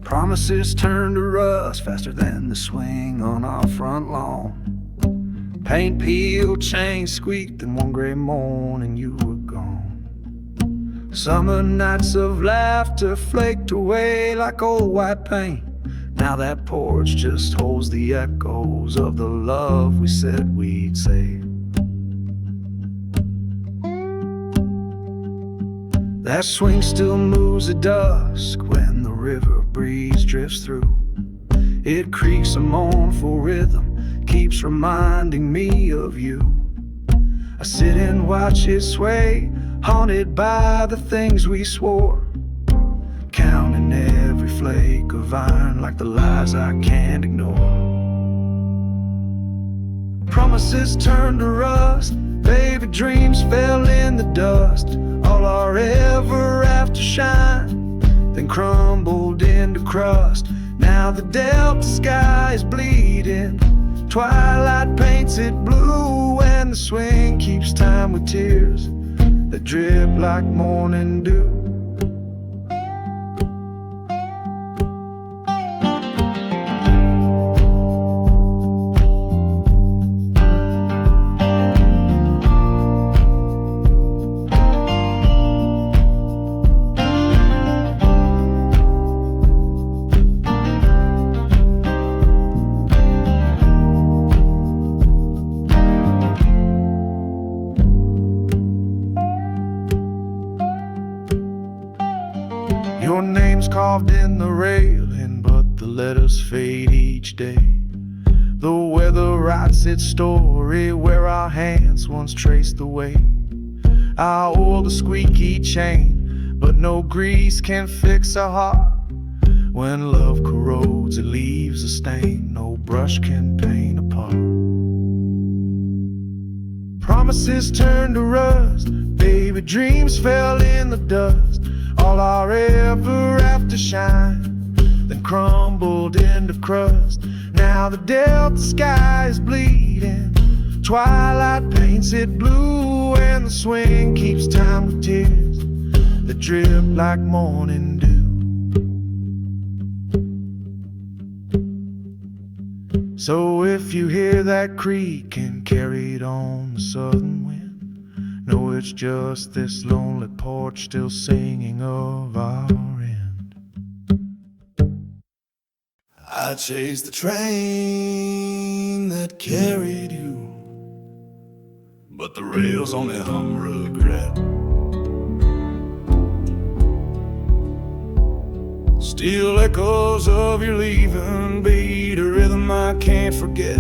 Promises turn to rust faster than the swing on our front lawn. Paint peeled, chains squeaked, and one gray morning you were gone. Summer nights of laughter flaked away like old white paint. Now that porch just holds the echoes of the love we said we'd save. That swing still moves at dusk when the river breeze drifts through. It creaks a mournful rhythm, keeps reminding me of you. I sit and watch it sway, haunted by the things we swore, counting every flake of iron like the lies I can't ignore. Promises turned to rust, baby dreams fell in the dust. All our ever after shine then crumbled into crust. Now the delta sky is bleeding, twilight paints it blue, and the swing keeps time with tears that drip like morning dew. Your name's carved in the railing, but the letters fade each day. The weather writes its story where our hands once traced the way. I oil the squeaky chain, but no grease can fix a heart. When love corrodes, it leaves a stain no brush can paint apart. Promises turned to rust, baby dreams fell in the dust. All our ever after shine, then crumbled into crust. Now the delta sky is bleeding, twilight paints it blue, and the swing keeps time with tears that drip like morning dew. So if you hear that creaking carried on the southern wind, know it's just this lonely porch still singing of our end. I chased the train that carried you, but the rails only hum regret. Still echoes of your leaving beat a rhythm I can't forget.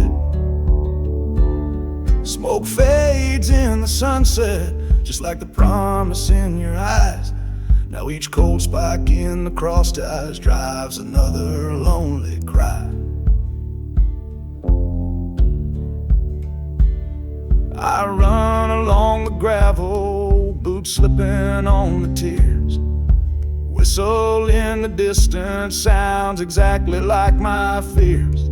Smoke fades in the sunset, just like the promise in your eyes. Now each cold spike in the cross ties drives another lonely cry. I run along the gravel, boots slipping on the tears. Whistle in the distance sounds exactly like my fears.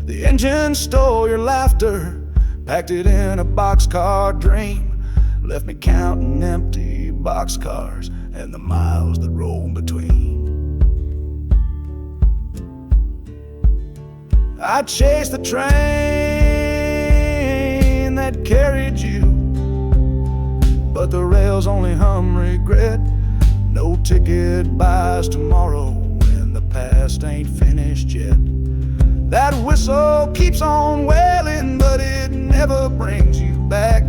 The engine stole your laughter, packed it in a boxcar dream, left me counting empty boxcars and the miles that roll between. I chased the train that carried you, but the rails only hum regret. No ticket buys tomorrow when the past ain't finished yet. That whistle keeps on wailing, but it never brings you back.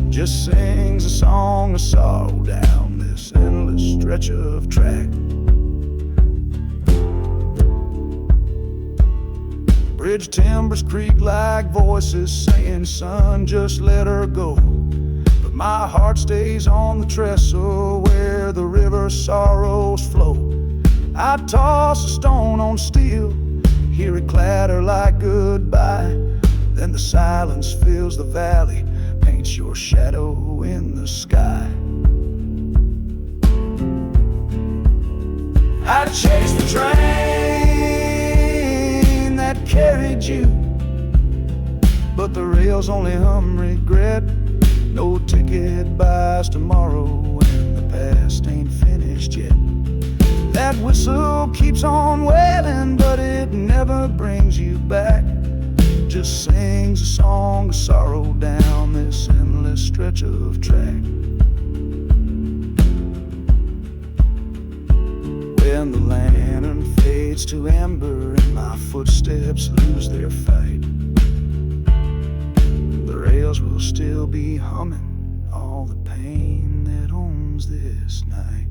Just sings a song of sorrow down this endless stretch of track. Bridge timbers creak like voices saying, son, just let her go. But my heart stays on the trestle where the river's sorrows flow. I toss a stone on steel, hear it clatter like goodbye. Then the silence fills the valley, paints your shadow in the sky. I chased the train that carried you, but the rails only hum regret. No ticket buys tomorrow when the past ain't finished yet. That whistle keeps on wailing, but it never brings you back. Just sings a song of sorrow down this endless stretch of track. When the lantern fades to amber and my footsteps lose their fight, the rails will still be humming all the pain that owns this night.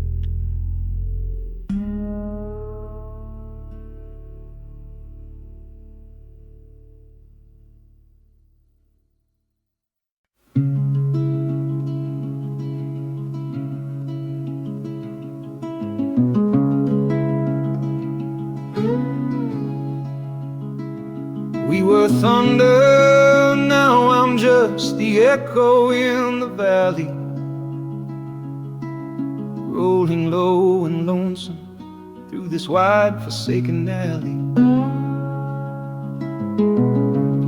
We were thunder, now I'm just the echo in the valley, rolling low and lonesome through this wide forsaken alley.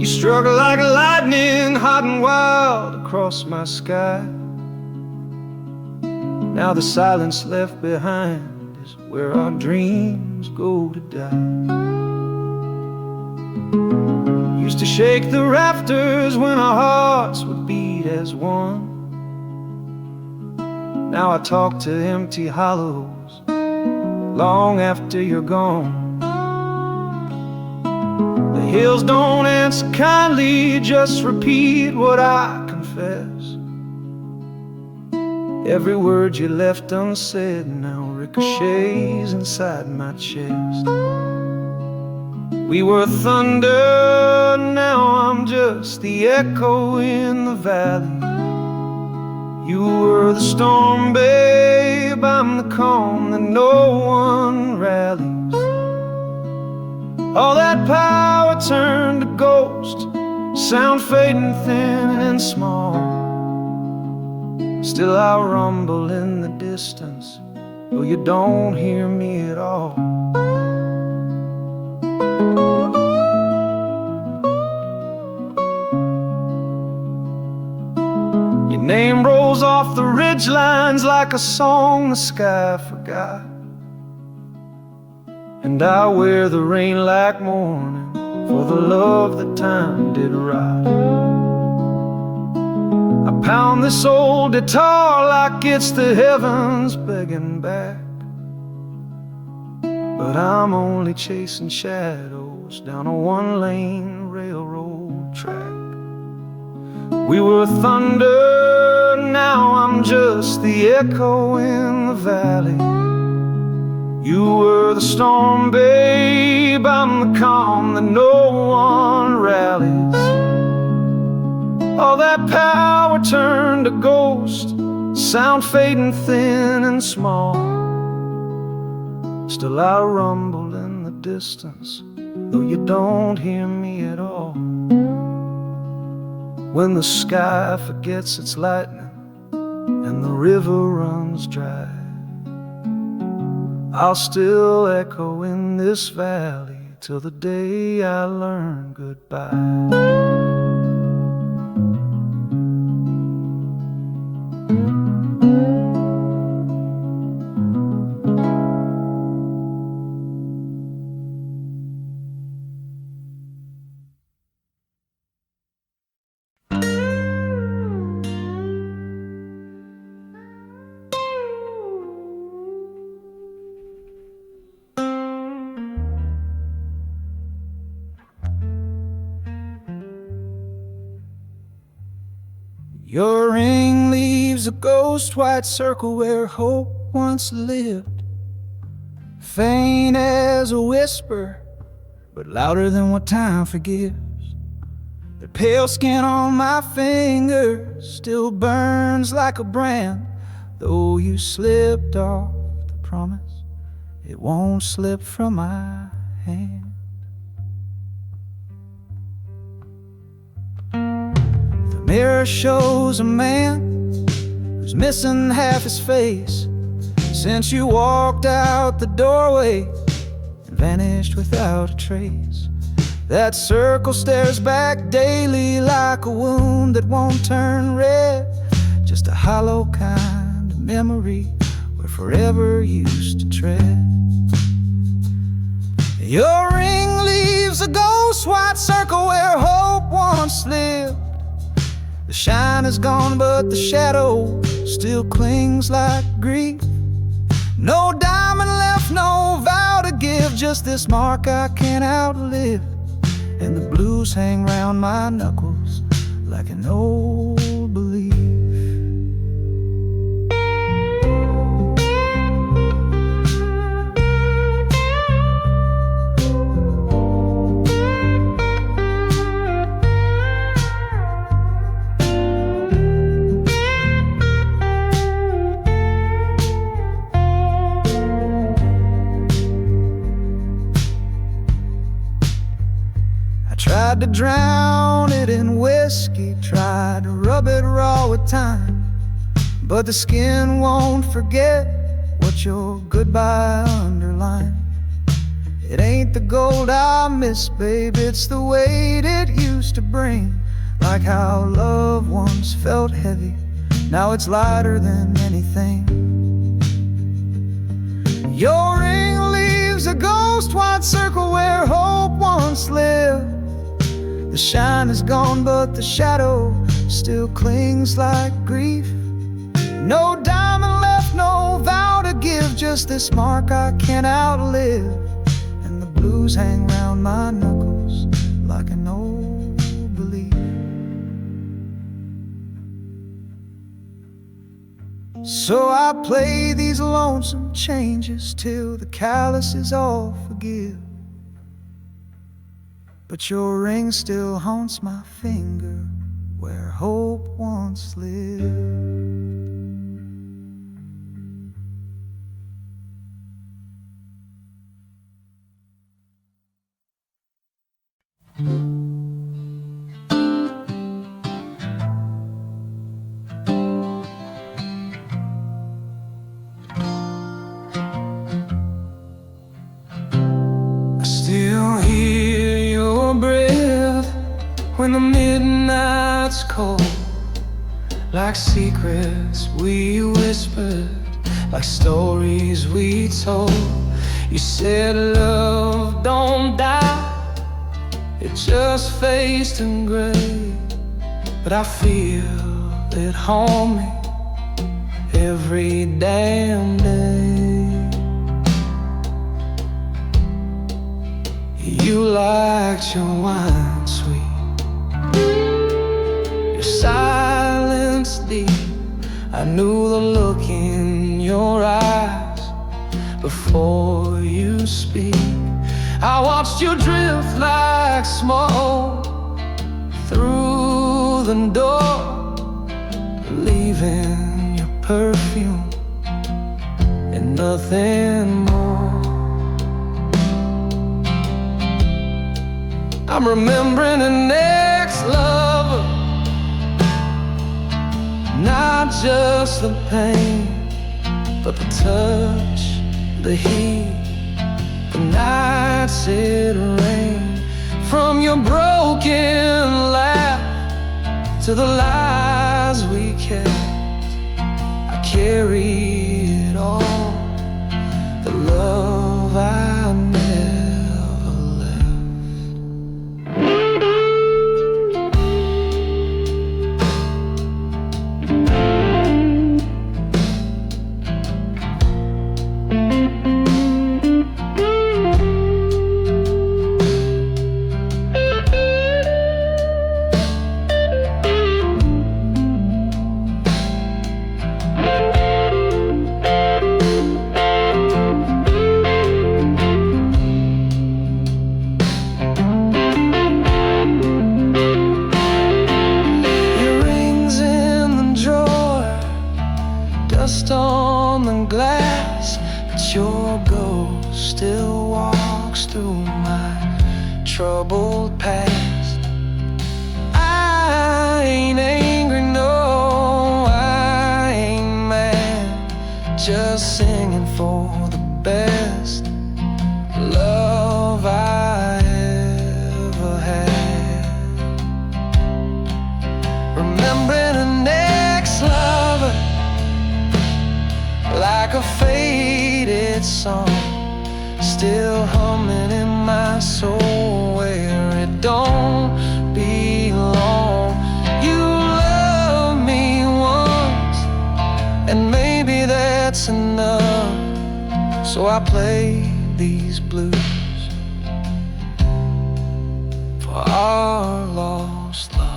You struggle like lightning, hot and wild across my sky. Now the silence left behind is where our dreams go to die. Used to shake the rafters when our hearts would beat as one. Now I talk to empty hollows long after you're gone. The hills don't answer kindly, just repeat what I confess. Every word you left unsaid now ricochets inside my chest. We were thunder, now I'm just the echo in the valley. You were the storm, babe, I'm the calm that no one rallies. All that power turned to ghost, sound fading thin and small. Still I rumble in the distance, though you don't hear me at all. Your name rolls off the ridgelines like a song the sky forgot, and I wear the rain like mourning for the love that time did rot. I pound this old guitar like it's the heavens begging back, but I'm only chasing shadows down a one-lane railroad track. We were thunder, now I'm just the echo in the valley. You were the storm, babe, I'm the calm that no one rallies. All that power turned to ghost, sound fading thin and small. Still I rumble in the distance, though you don't hear me at all. When the sky forgets its lightning and the river runs dry, I'll still echo in this valley till the day I learn goodbye. Your ring leaves a ghost white circle where hope once lived, faint as a whisper, but louder than what time forgives. The pale skin on my finger still burns like a brand, though you slipped off the promise, it won't slip from my hand. Mirror shows a man who's missing half his face since you walked out the doorway and vanished without a trace. That circle stares back daily like a wound that won't turn red, just a hollow kind of memory where forever used to tread. Your ring leaves a ghost white circle where hope once lived. The shine is gone, but the shadow still clings like grief. No diamond left, no vow to give, just this mark I can't outlive. And the blues hang round my knuckles like an old belief. Tried to drown it in whiskey, tried to rub it raw with time, but the skin won't forget what your goodbye underlined. It ain't the gold I miss, babe, it's the weight it used to bring. Like how love once felt heavy, now it's lighter than anything. Your ring leaves a ghost white circle where hope once lived. The shine is gone, but the shadow still clings like grief. No diamond left, no vow to give, just this mark I can't outlive. And the blues hang round my knuckles like an old belief. So I play these lonesome changes till the calluses all forgive. but your ring still haunts my finger where hope once lived. I still hear your breath when the midnight's cold, like secrets we whispered, like stories we told. You said love don't die, it just fades to gray, but I feel it haunt me every damn day. You liked your wine sweet, your silence deep. I knew the look in your eyes before you speak. I watched you drift like smoke through the door, leaving your perfume and nothing more. I'm remembering an ex-lover, not just the pain, but the touch, the heat, the nights it rained. From your broken laugh to the lies we kept, I carry it all, the love I never left. Dust on the glass, but your ghost still walks through my troubled past. I ain't angry, no, I ain't mad, just singing for the best love I ever had. Remembering an ex-lover, like a faded song, still humming in my soul where it don't belong. You loved me once, and maybe that's enough, so I play these blues for our lost love.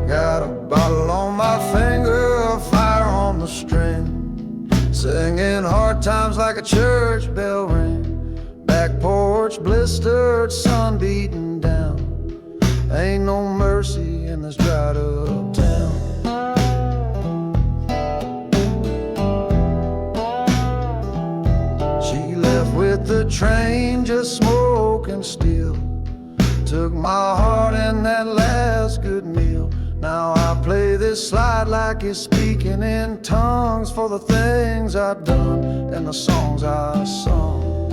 Got a bottle on my finger, a fire on the string, singing hard times like a church bell ring. Back porch blistered, sun beating down. Ain't no mercy in this dried up town. She left with the train, just smoking still. Took my heart in that last good meal. Now I play this slide like it's speaking in tongues for the things I've done and the songs I sung.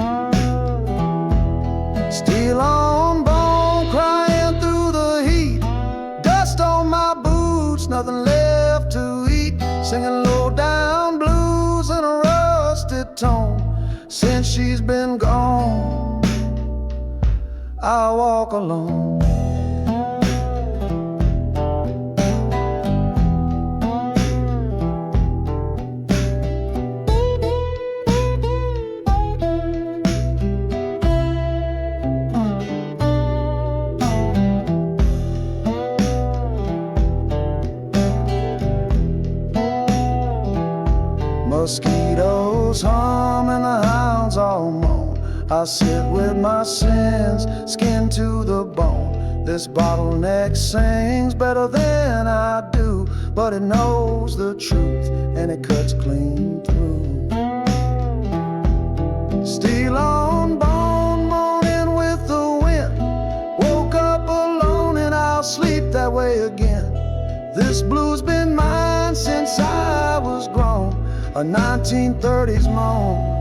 Steel on bone, crying through the heat. Dust on my boots, nothing left to eat. Singing low down she's been gone, I walk alone. Mosquitoes hum and the hounds all moan. I sit with my sins, skin to the bone. This bottleneck sings better than I do, but it knows the truth and it cuts clean through. Steel on bone, moaning with the wind. Woke up alone and I'll sleep that way again. This blues been mine since I was grown, a 1930s moan.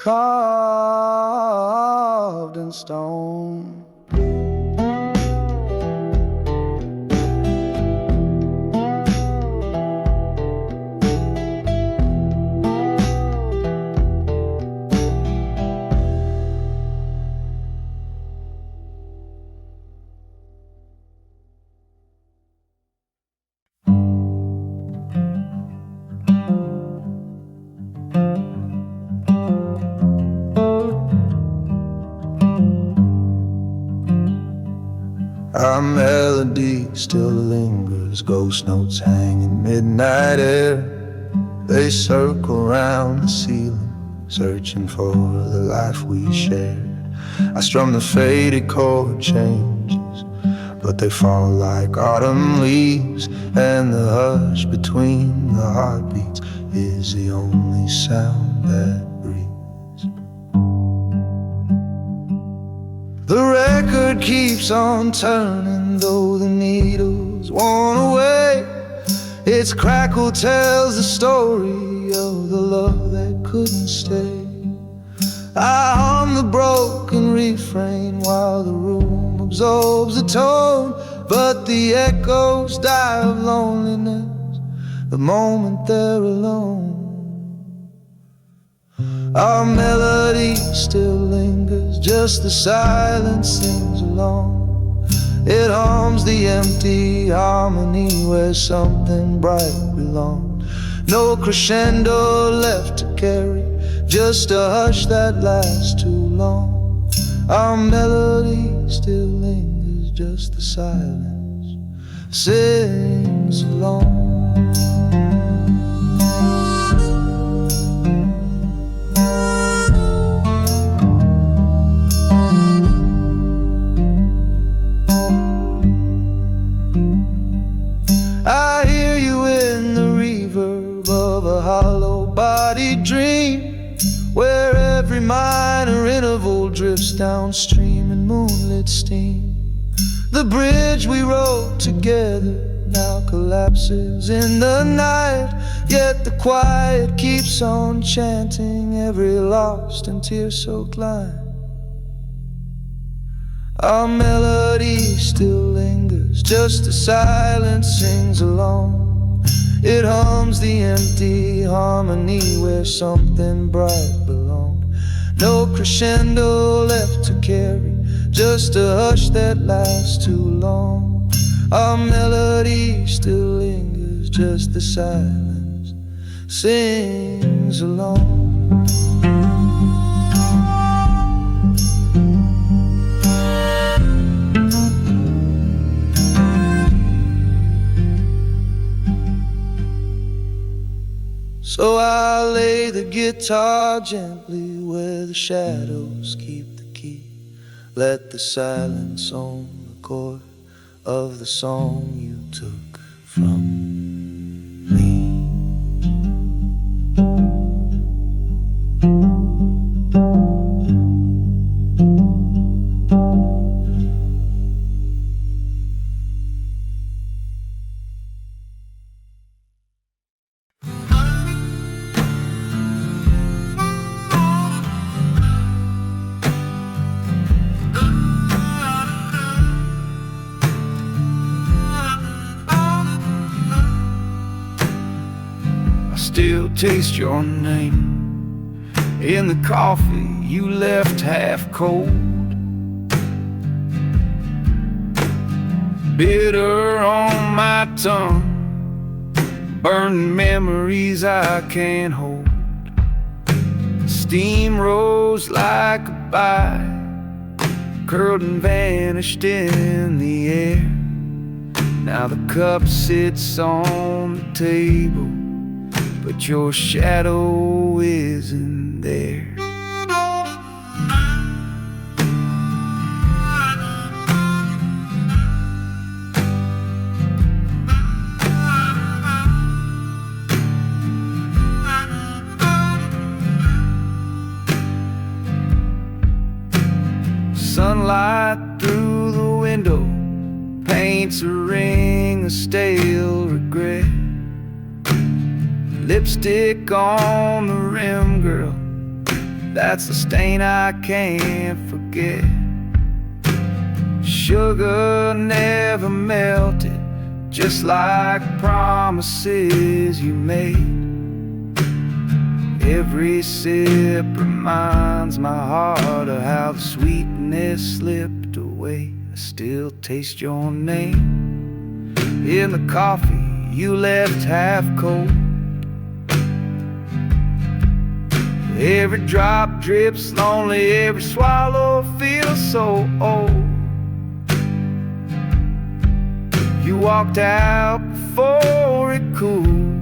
Carved in stone. Our melody still lingers, ghost notes hang in midnight air. They circle round the ceiling, searching for the life we shared. I strum the faded chord changes, but they fall like autumn leaves, and the hush between the heartbeats is the only sound that breathes. The record keeps on turning, though the needle's worn away. Its crackle tells the story of the love that couldn't stay. I hum the broken refrain while the room absorbs the tone, but the echoes die of loneliness the moment they're alone. Our melody still lingers, just the silence sings along. It hums the empty harmony where something bright belonged. No crescendo left to carry, just a hush that lasts too long. Our melody still lingers, just the silence sings along. I hear you in the reverb of a hollow-bodied dream, where every minor interval drifts downstream in moonlit steam. The bridge we wrote together now collapses in the night, yet the quiet keeps on chanting every lost and tear-soaked line. Our melody still lingers, just the silence sings along. It hums the empty harmony where something bright belonged. No crescendo left to carry, just a hush that lasts too long. Our melody still lingers, just the silence sings along. So I lay the guitar gently where the shadows keep the key. Let the silence own the chord of the song you took from me. still taste your name in the coffee you left half cold. Bitter on my tongue, burning memories I can't hold. Steam rose like a bite, curled and vanished in the air. Now the cup sits on the table, but your shadow isn't there. Sunlight through the window paints a ring of stale regret. Lipstick on the rim, girl, that's the stain I can't forget. Sugar never melted, just like promises you made. Every sip reminds my heart of how the sweetness slipped away. I still taste your name in the coffee you left half cold. Every drop drips lonely, every swallow feels so old. You walked out before it cooled.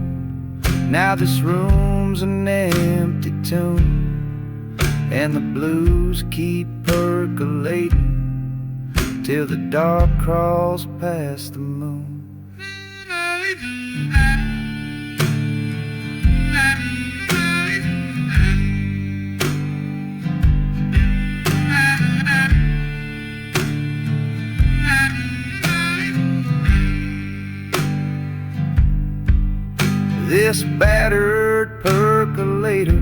Now this room's an empty tomb, and the blues keep percolating till the dark crawls past the moon. This battered percolator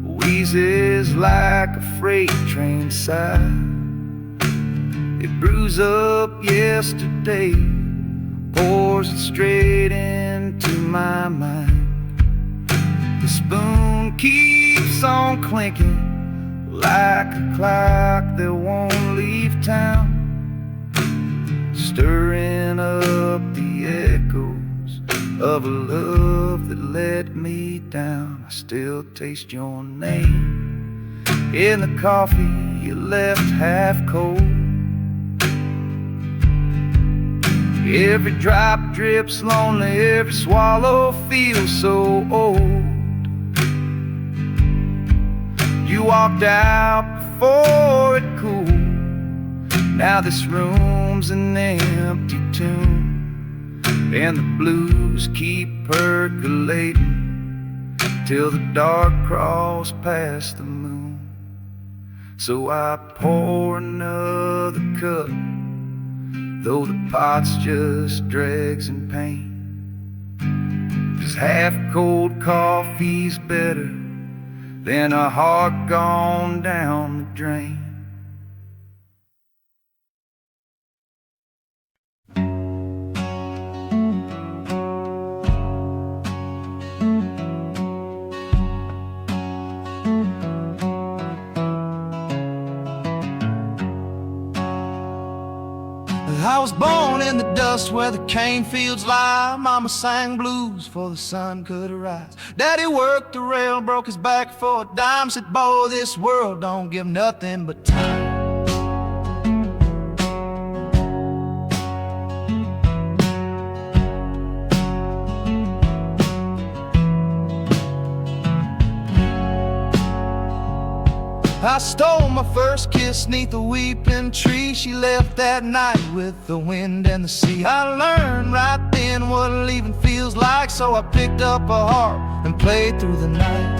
wheezes like a freight train sigh. It brews up yesterday, pours it straight into my mind. The spoon keeps on clinking like a clock that won't leave town, stirring up the echoes of a love that let me down. I still taste your name in the coffee you left half cold. Every drop drips lonely, every swallow feels so old. You walked out before it cooled. Now this room's an empty tomb, and the blues keep percolating till the dark crawls past the moon. So I pour another cup, though the pot's just dregs and pain. 'Cause half-cold coffee's better than a heart gone down the drain. I was born in the dust where the cane fields lie. Mama sang blues before the sun could arise. Daddy worked the rail, broke his back for a dime. Said, boy, this world don't give nothing but time. I stole my first kiss 'neath a weeping tree. She left that night with the wind and the sea. I learned right then what leaving feels like, so I picked up a harp and played through the night.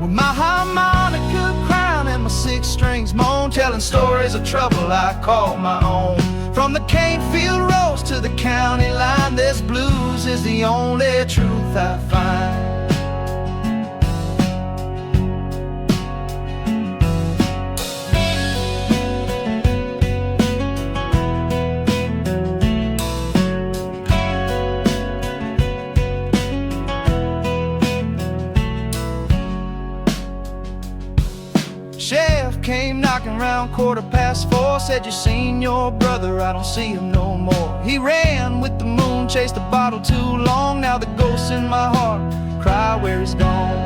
With my harmonica crown and my six strings moan, telling stories of trouble I call my own. From the cane field roads to the county line, this blues is the only truth I find. Chef came knocking round 4:15. Said, you seen your brother? I don't see him no more. He ran with the moon, chased the bottle too long. Now the ghosts in my heart cry where he's gone.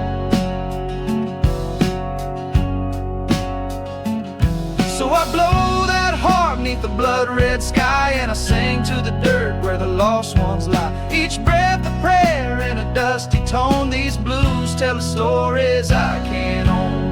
So I blow that heart beneath the blood-red sky, and I sing to the dirt where the lost ones lie. Each breath a prayer in a dusty tone. These blues tell the stories I can't own.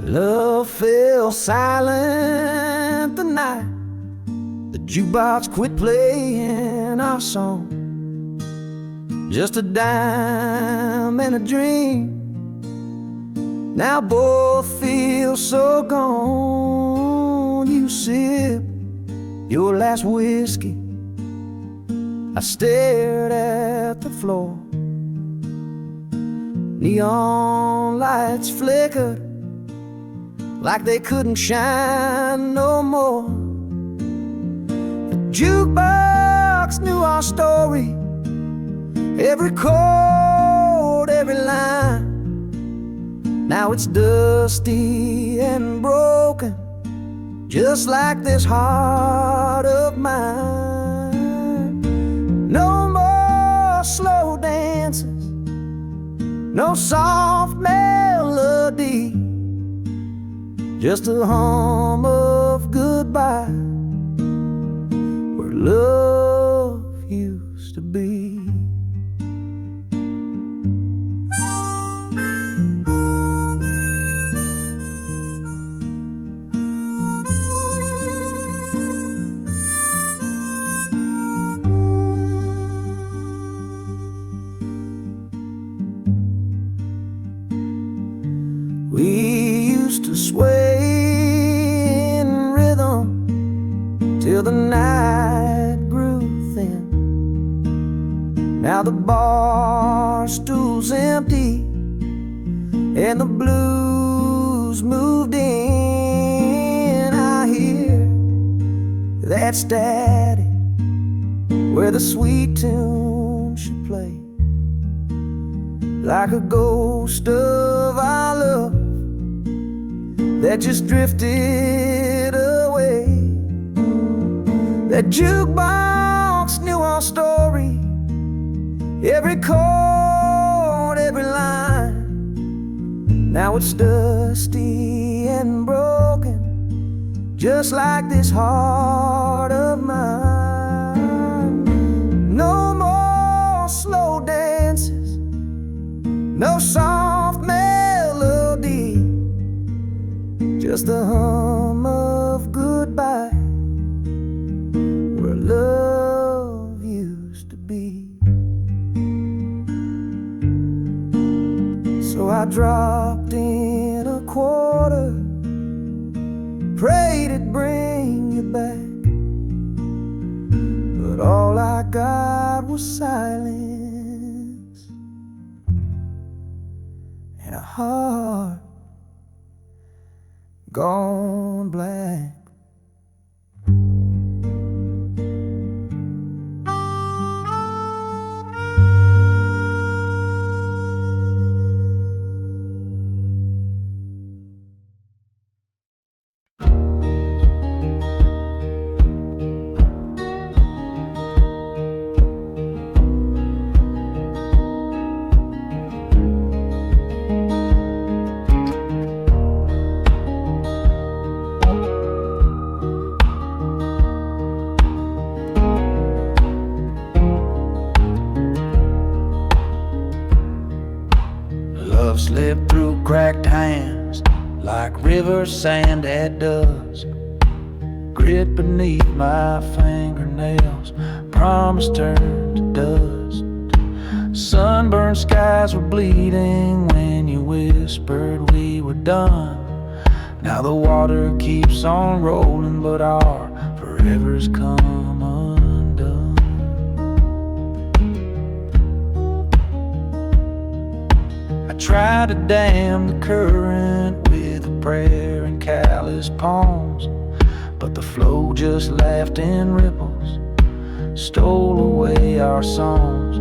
Love fell silent the night the jukebox quit playing our song. Just a dime and a dream. Now both feel so gone. You sip your last whiskey, I stared at the floor. Neon lights flickered like they couldn't shine no more. The jukebox knew our story, every chord, every line. Now it's dusty and broken, just like this heart of mine. No more slow dances, no soft melody, just a hum of goodbye where love used to be. We used to sway in rhythm till the night grew thin. Now the bar stool's empty and the blues moved in. I hear that static where the sweet tune should play, like a ghost of our love that just drifted away. That jukebox knew our story, every chord, every line. Now it's dusty and broken, just like this heart of mine. No more slow dances, no soft melody, just the hum of goodbye where love used to be. So I dropped in a quarter, prayed it'd bring you back, but all I got was silence and a heart gone black. Love slipped through cracked hands like river sand at dusk. Grit beneath my fingernails, promise turned to dust. Sunburned skies were bleeding when you whispered we were done. Now the water keeps on rolling, but our forever's come undone. I tried to dam the current with a prayer and calloused palms, but the flow just laughed in ripples, stole away our songs.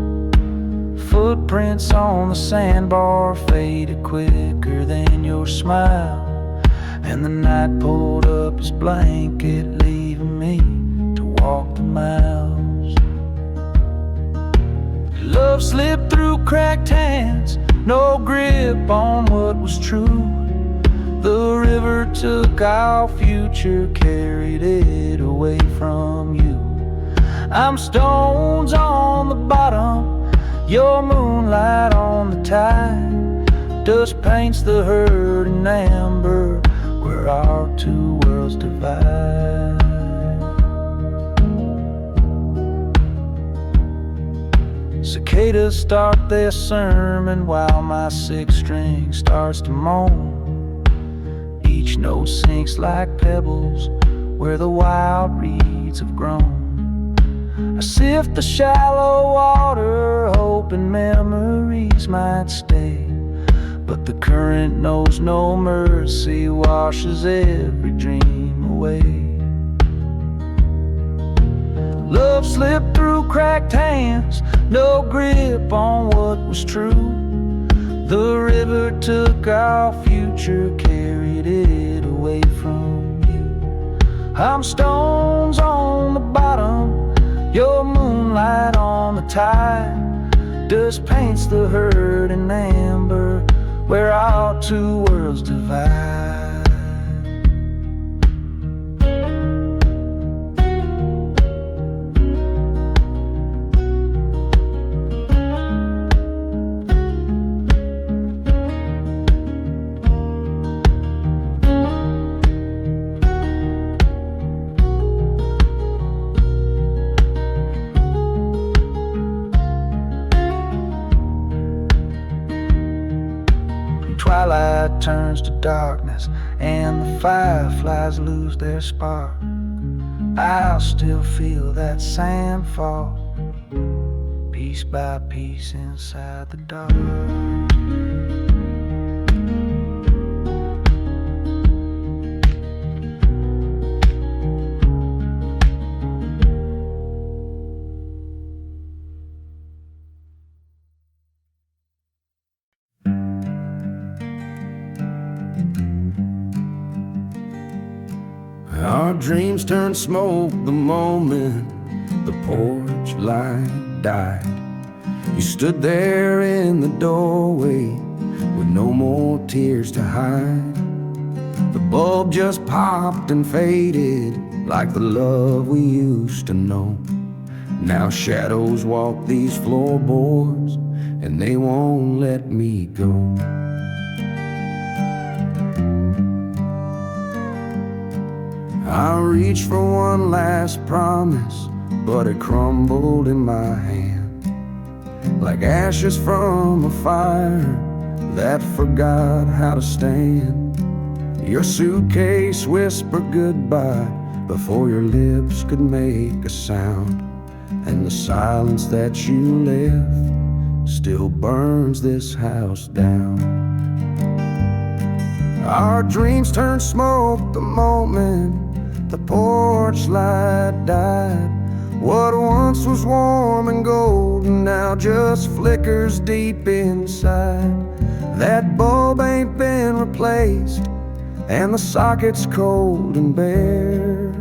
Footprints on the sandbar faded quicker than your smile, and the night pulled up its blanket, leaving me to walk the miles. Love slipped through cracked hands, no grip on what was true. The river took our future, carried it away from you. I'm stones on the bottom, your moonlight on the tide. Dust paints the hurt in amber, where our two worlds divide. Cicadas start their sermon while my sixth string starts to moan. Each note sinks like pebbles where the wild reeds have grown. I sift the shallow water, hoping memories might stay, but the current knows no mercy, washes every dream away. Love slipped through cracked hands, no grip on what was true. The river took our future, carried it away from you. I'm stones on the bottom, your moonlight on the tide. Dust paints the hurt in amber, where our two worlds divide. Twilight turns to darkness, and the fireflies lose their spark. I'll still feel that sand fall, piece by piece inside the dark. Our dreams turned smoke the moment the porch light died. You stood there in the doorway with no more tears to hide. The bulb just popped and faded like the love we used to know. Now shadows walk these floorboards and they won't let me go. I reached for one last promise, but it crumbled in my hand like ashes from a fire that forgot how to stand. Your suitcase whispered goodbye before your lips could make a sound, and the silence that you left still burns this house down. Our dreams turned smoke the moment the porch light died. What once was warm and golden now just flickers deep inside. That bulb ain't been replaced and the socket's cold and bare,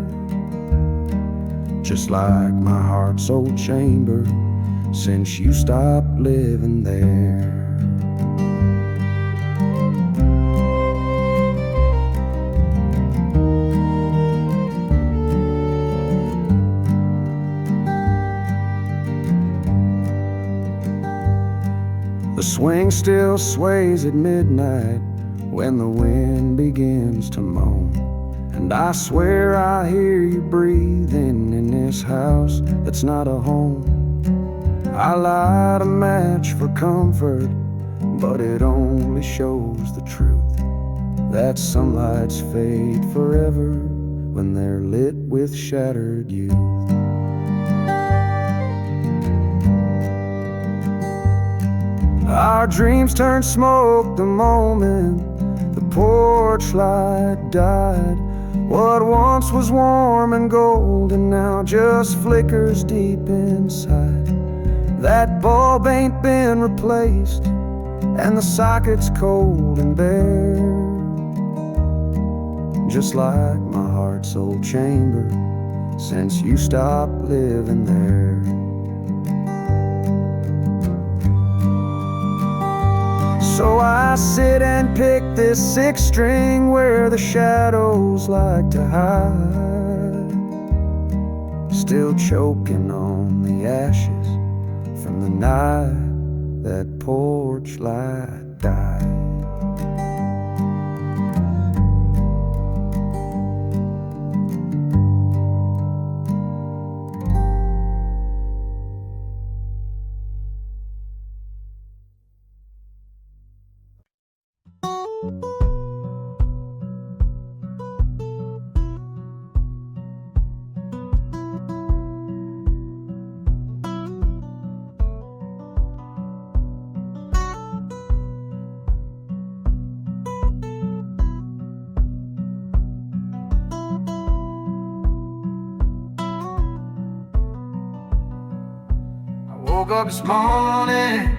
just like my heart's old chamber since you stopped living there. The swing still sways at midnight when the wind begins to moan. And I swear I hear you breathing in this house that's not a home. I light a match for comfort, but it only shows the truth, that some lights fade forever when they're lit with shattered youth. Our dreams turned smoke the moment the porch light died. What once was warm and golden now just flickers deep inside. That bulb ain't been replaced, and the socket's cold and bare, just like my heart's old chamber since you stopped living there. So I sit and pick this sixth string where the shadows like to hide, still choking on the ashes from the night that porch light died. Woke up this morning,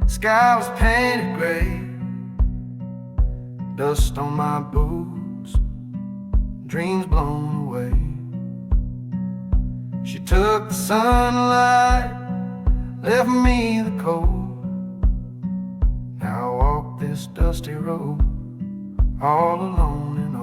the sky was painted gray. Dust on my boots, dreams blown away. She took the sunlight, left me the cold. Now I walk this dusty road, all alone and old.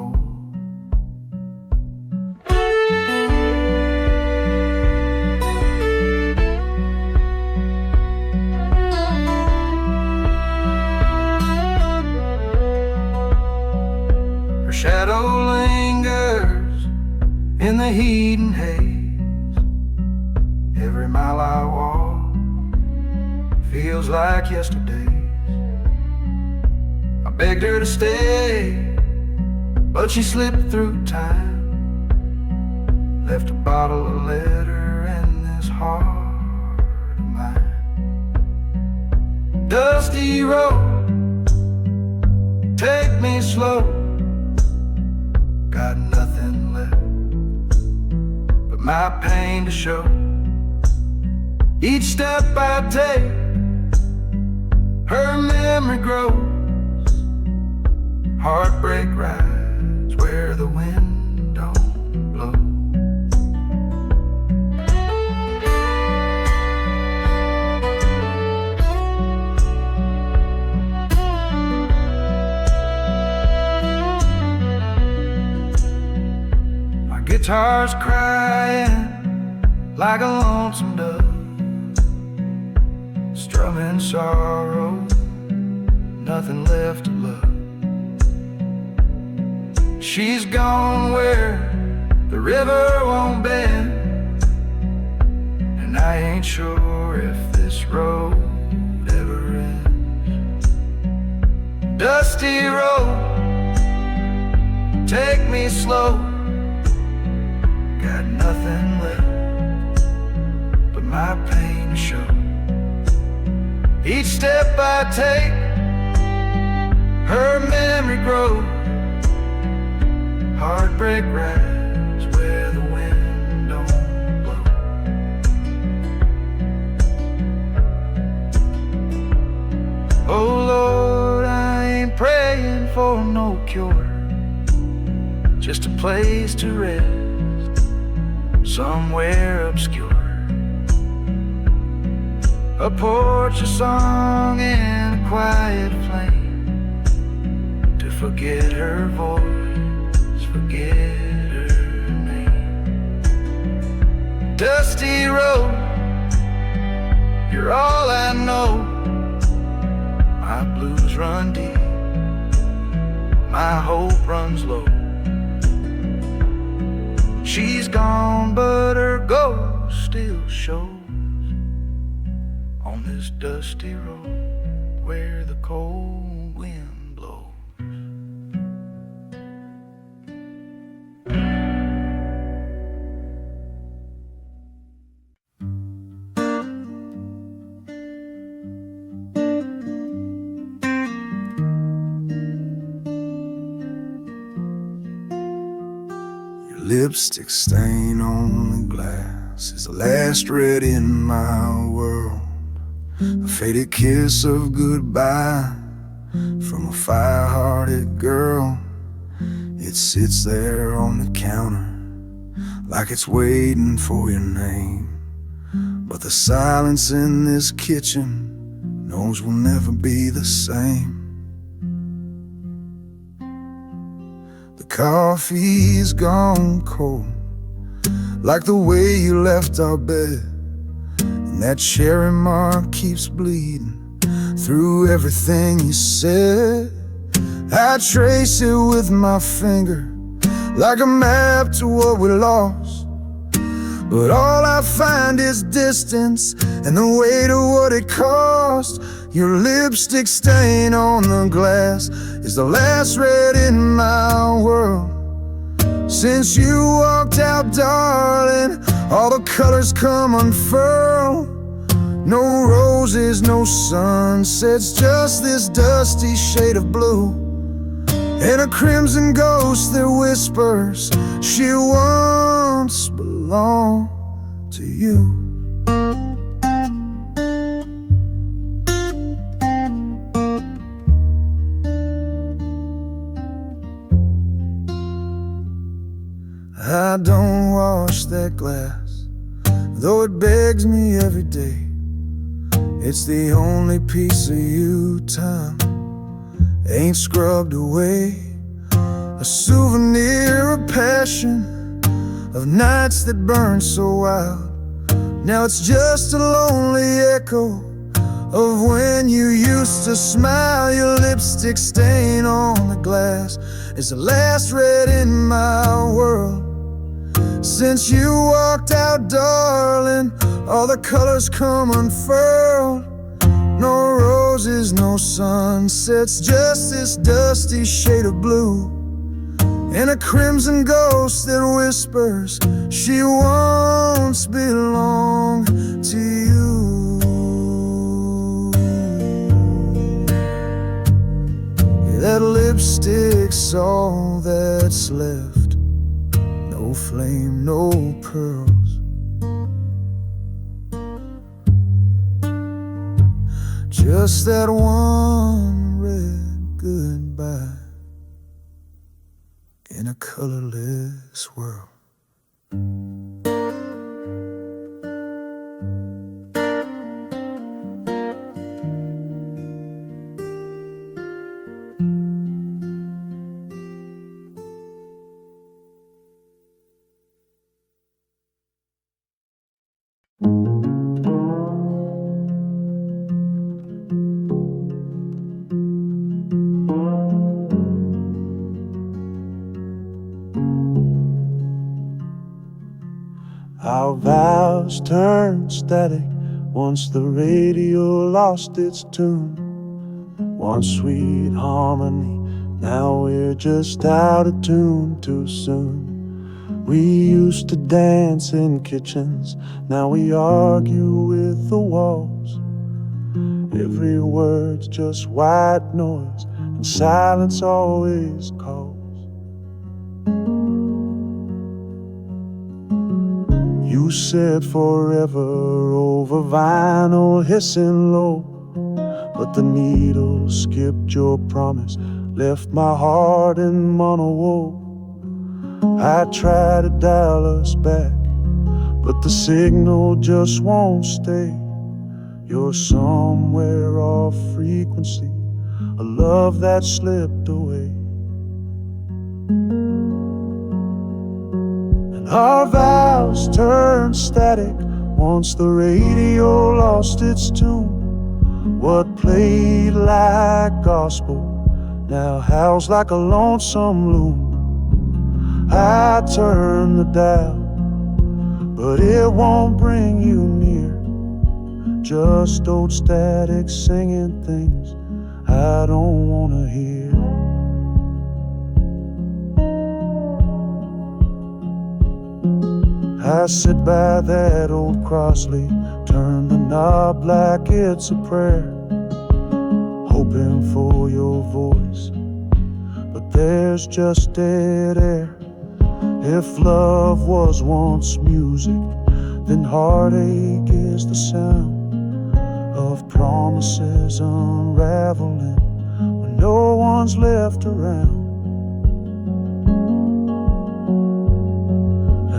Shadow lingers in the heat and haze. Every mile I walk feels like yesterday's. I begged her to stay, but she slipped through time. Left a bottle, a letter, and this heart of mine. Dusty road, take me slow. Got nothing left but my pain to show. Each step I take, her memory grows. Heartbreak rides where the wind don't blow. Guitar's crying like a lonesome dove, strumming sorrow, nothing left to love. She's gone where the river won't bend, and I ain't sure if this road ever ends. Dusty road, take me slow. Got nothing left but my pain to show. Each step I take, her memory grows. Heartbreak rides where the wind don't blow. Oh Lord, I ain't praying for no cure, just a place to rest somewhere obscure. A porch, a song, and a quiet flame to forget her voice, forget her name. Dusty road, you're all I know. My blues run deep, my hope runs low. She's gone, but her ghost still shows on this dusty road where the cold wind blows. Lipstick stain on the glass is the last red in my world. A faded kiss of goodbye from a fire-hearted girl. It sits there on the counter like it's waiting for your name. But the silence in this kitchen knows we'll never be the same. The coffee's gone cold, like the way you left our bed. And that cherry mark keeps bleeding through everything you said. I trace it with my finger like a map to what we lost, but all I find is distance and the weight of what it cost. Your lipstick stain on the glass is the last red in my world. Since you walked out, darling, all the colors come unfurled. No roses, no sunsets, just this dusty shade of blue, and a crimson ghost that whispers she once belonged to you. I don't wash that glass, though it begs me every day. It's the only piece of you time ain't scrubbed away. A souvenir of passion, of nights that burned so wild. Now it's just a lonely echo of when you used to smile. Your lipstick stain on the glass is the last red in my world. Since you walked out, darling, all the colors come unfurled. No roses, no sunsets, just this dusty shade of blue, and a crimson ghost that whispers she once belonged to you. Yeah, that lipstick's all that's left. No flame, no pearls, just that one red goodbye in a colorless world. Our vows turned static once the radio lost its tune. Once sweet harmony, now we're just out of tune too soon. We used to dance in kitchens, now we argue with the walls. Every word's just white noise, and silence always calls. You said forever over vinyl hissing low, but the needle skipped your promise, left my heart in mono woe. I try to dial us back, but the signal just won't stay. You're somewhere off frequency, a love that slipped away. Our vows turned static once the radio lost its tune. What played like gospel now howls like a lonesome loon. I turn the dial, but it won't bring you near. Just old static singing things I don't wanna hear. I sit by that old crossley, turn the knob like it's a prayer, hoping for your voice, but there's just dead air. If love was once music, then heartache is the sound of promises unraveling when no one's left around.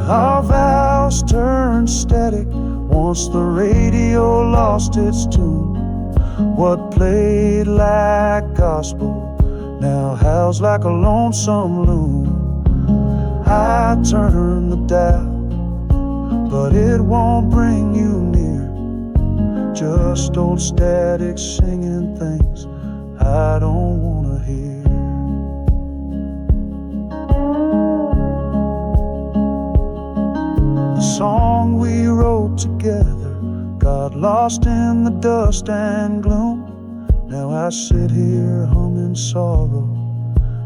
Our vows turned static once the radio lost its tune. What played like gospel now howls like a lonesome loon. I turn the dial, but it won't bring you near. Just old static singing things I don't wanna hear. The song we wrote together got lost in the dust and gloom. Now I sit here humming sorrow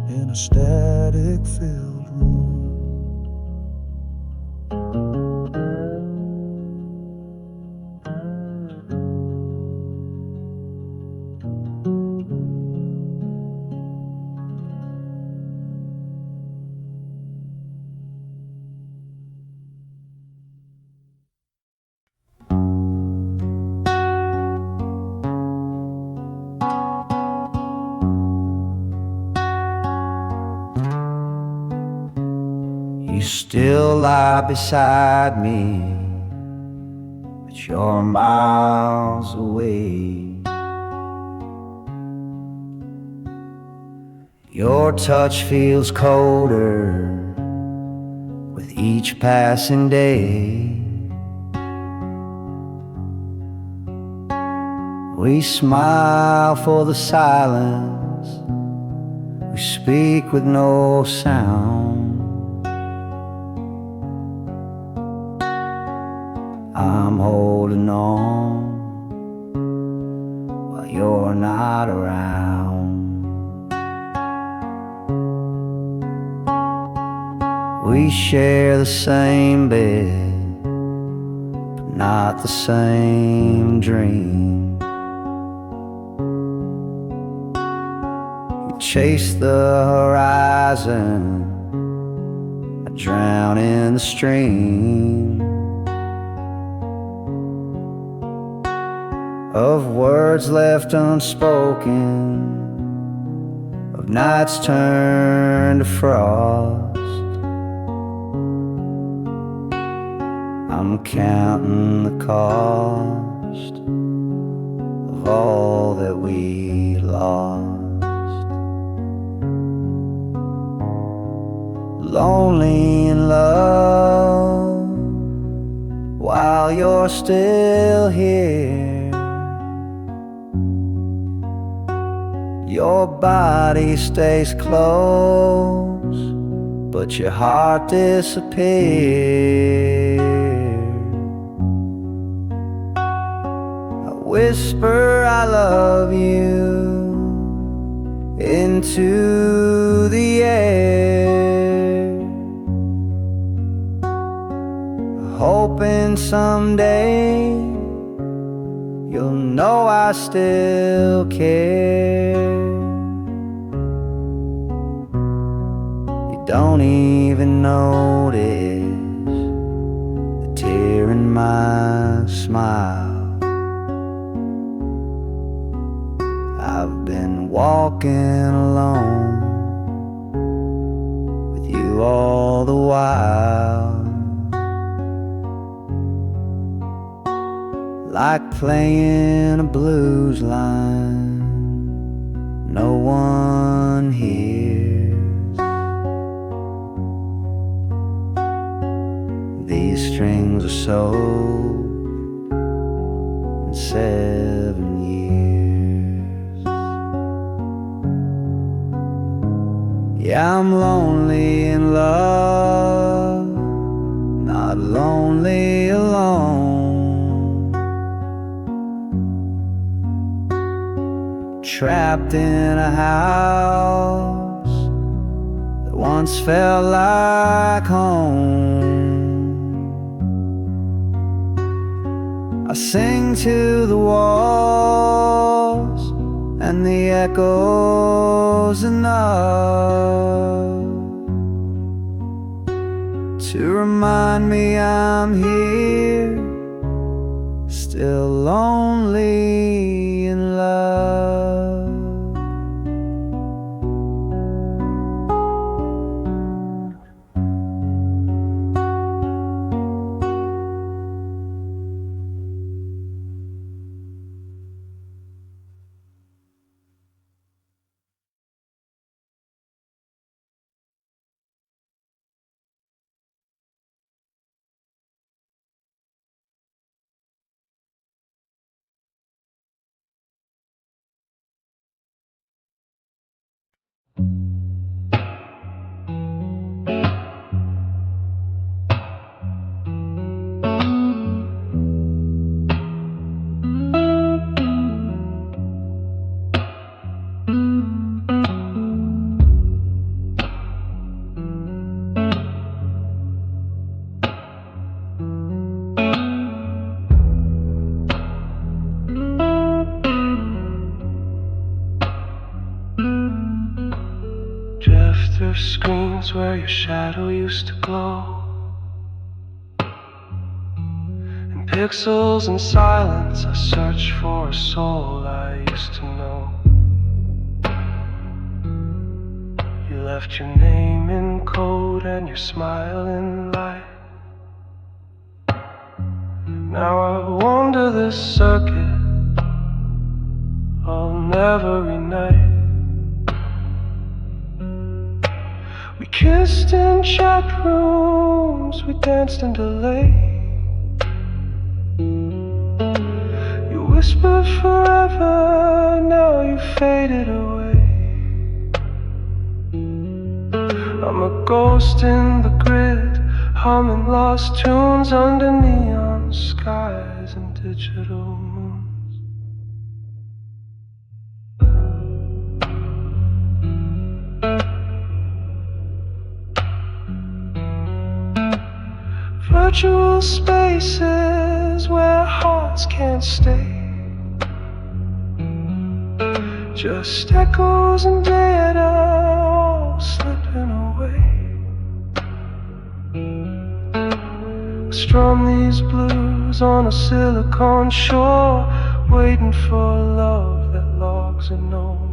in a static-filled room. You still lie beside me, but you're miles away. Your touch feels colder with each passing day. We smile for the silence, we speak with no sound. I'm holding on while you're not around. We share the same bed, but not the same dream. You chase the horizon, I drown in the stream of words left unspoken, of nights turned to frost. I'm counting the cost of all that we lost. Lonely in love while you're still here. Your body stays close, but your heart disappears. I whisper I love you into the air, hoping someday you'll know I still care. Don't even notice the tear in my smile. I've been walking alone with you all the while, like playing a blues line no one hears. These strings are sold in 7 years. Yeah, I'm lonely in love trapped in a house that once felt like home. I sing to the walls and the echoes enough to remind me I'm here, still lonely in love. Drift through screens where your shadow used to glow, in pixels and silence I search for a soul I used to know. You left your name in code and your smile in light. Now I wander this circuit on every night. We kissed in chat rooms, we danced in delay. You whispered forever, now you faded away. I'm a ghost in the grid, humming lost tunes under neon skies and digital moons. Virtual spaces where hearts can't stay, just echoes and data all slipping away. Strum these blues on a silicone shore, waiting for love that logs and no more.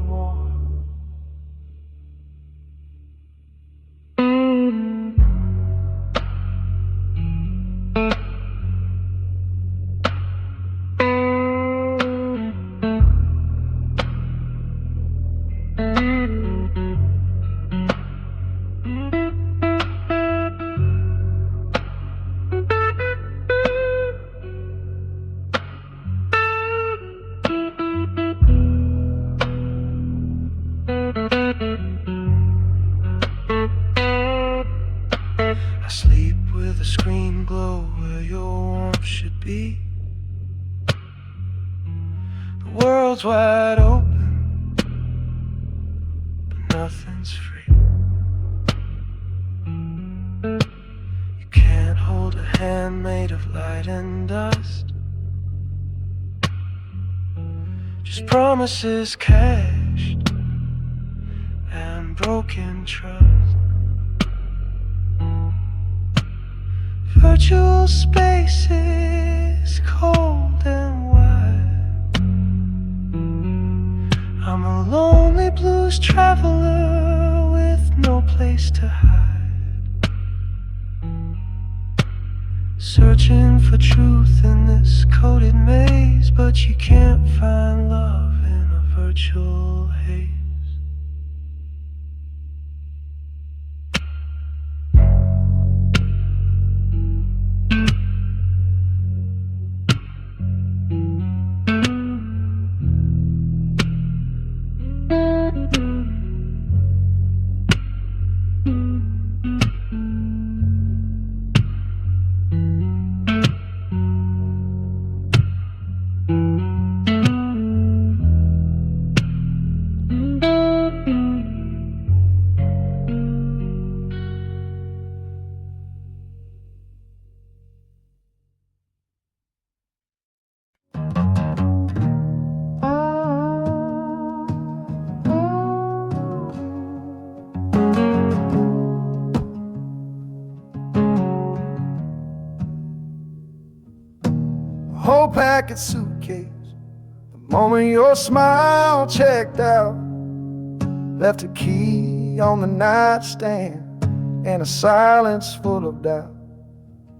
I sleep with a screen glow where your warmth should be. The world's wide open, but nothing's free. You can't hold a hand made of light and dust, just promises cashed and broken trust. Virtual spaces, cold and wide. I'm a lonely blues traveler with no place to hide, searching for truth in this coded maze, but you can't find love in a virtual haze. whole packet suitcase. The moment your smile checked out, left a key on the nightstand and a silence full of doubt.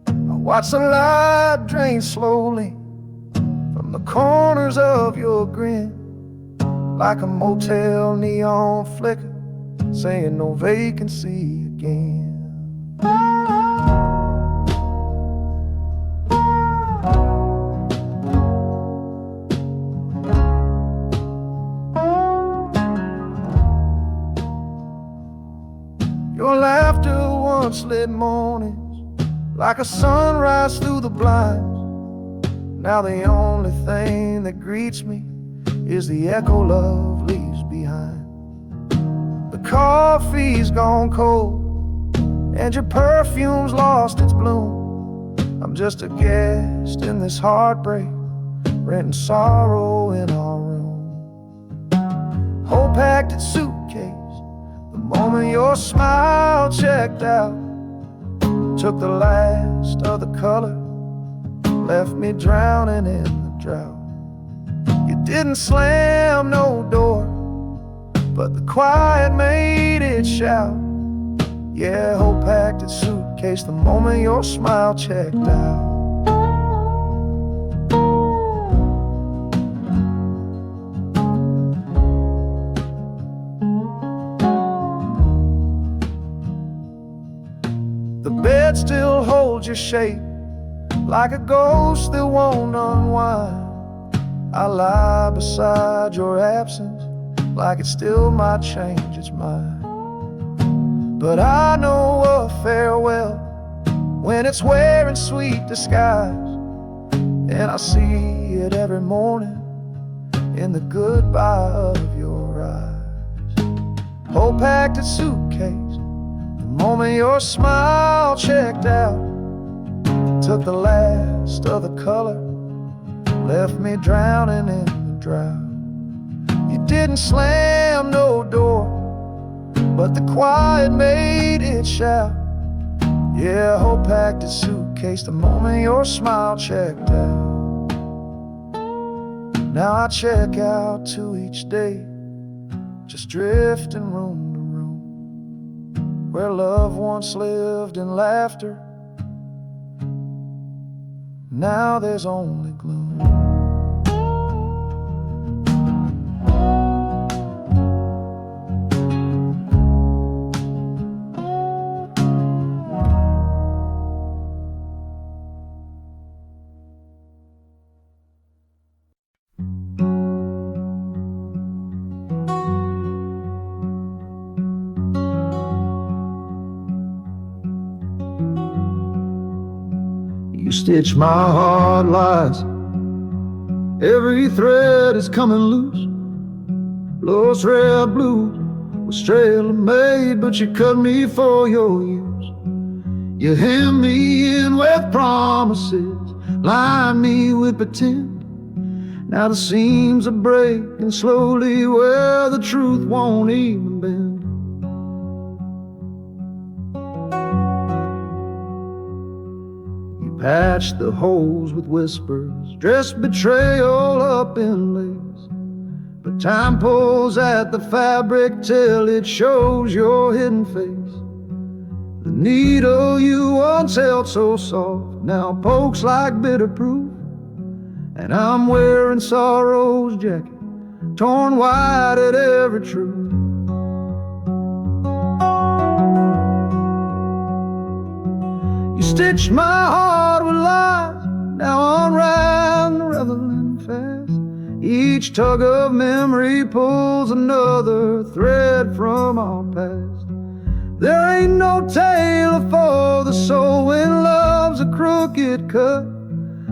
I watched the light drain slowly from the corners of your grin, like a motel neon flicker saying no vacancy again. Your laughter once lit mornings like a sunrise through the blinds. Now the only thing that greets me is the echo love leaves behind. The coffee's gone cold and your perfume's lost its bloom. I'm just a guest in this heartbreak, renting sorrow in our room. Whole packed suitcase, the moment your smile checked out, took the last of the color, left me drowning in the drought. You didn't slam no door, but the quiet made it shout. Yeah, whole packed suitcase, the moment your smile checked out. The bed still holds your shape, like a ghost that won't unwind. I lie beside your absence, like it still might change its mind. But I know a farewell when it's wearing sweet disguise, and I see it every morning in the goodbye of your eyes. Whole packed suitcase, the moment your smile checked out, took the last of the color, left me drowning in the drought. You didn't slam no door, but the quiet made it shout. Yeah, whole packed suitcase, the moment your smile checked out. Now I check out too each day, just drifting room to room, where love once lived in laughter, now there's only gloom. You stitch my heart lies, every thread is coming loose. Lost red blues was tailor-made, but you cut me for your use. You hem me in with promises, line me with pretend. Now the seams are breaking slowly where the truth won't even bend. Patch the holes with whispers, dress betrayal up in lace. But time pulls at the fabric till it shows your hidden face. The needle you once held so soft now pokes like bitter proof, and I'm wearing sorrow's jacket, torn wide at every truth. You stitched my heart with lies, now unraveling rather than fast. Each tug of memory pulls another thread from our past. There ain't no tailor for the soul when love's a crooked cut,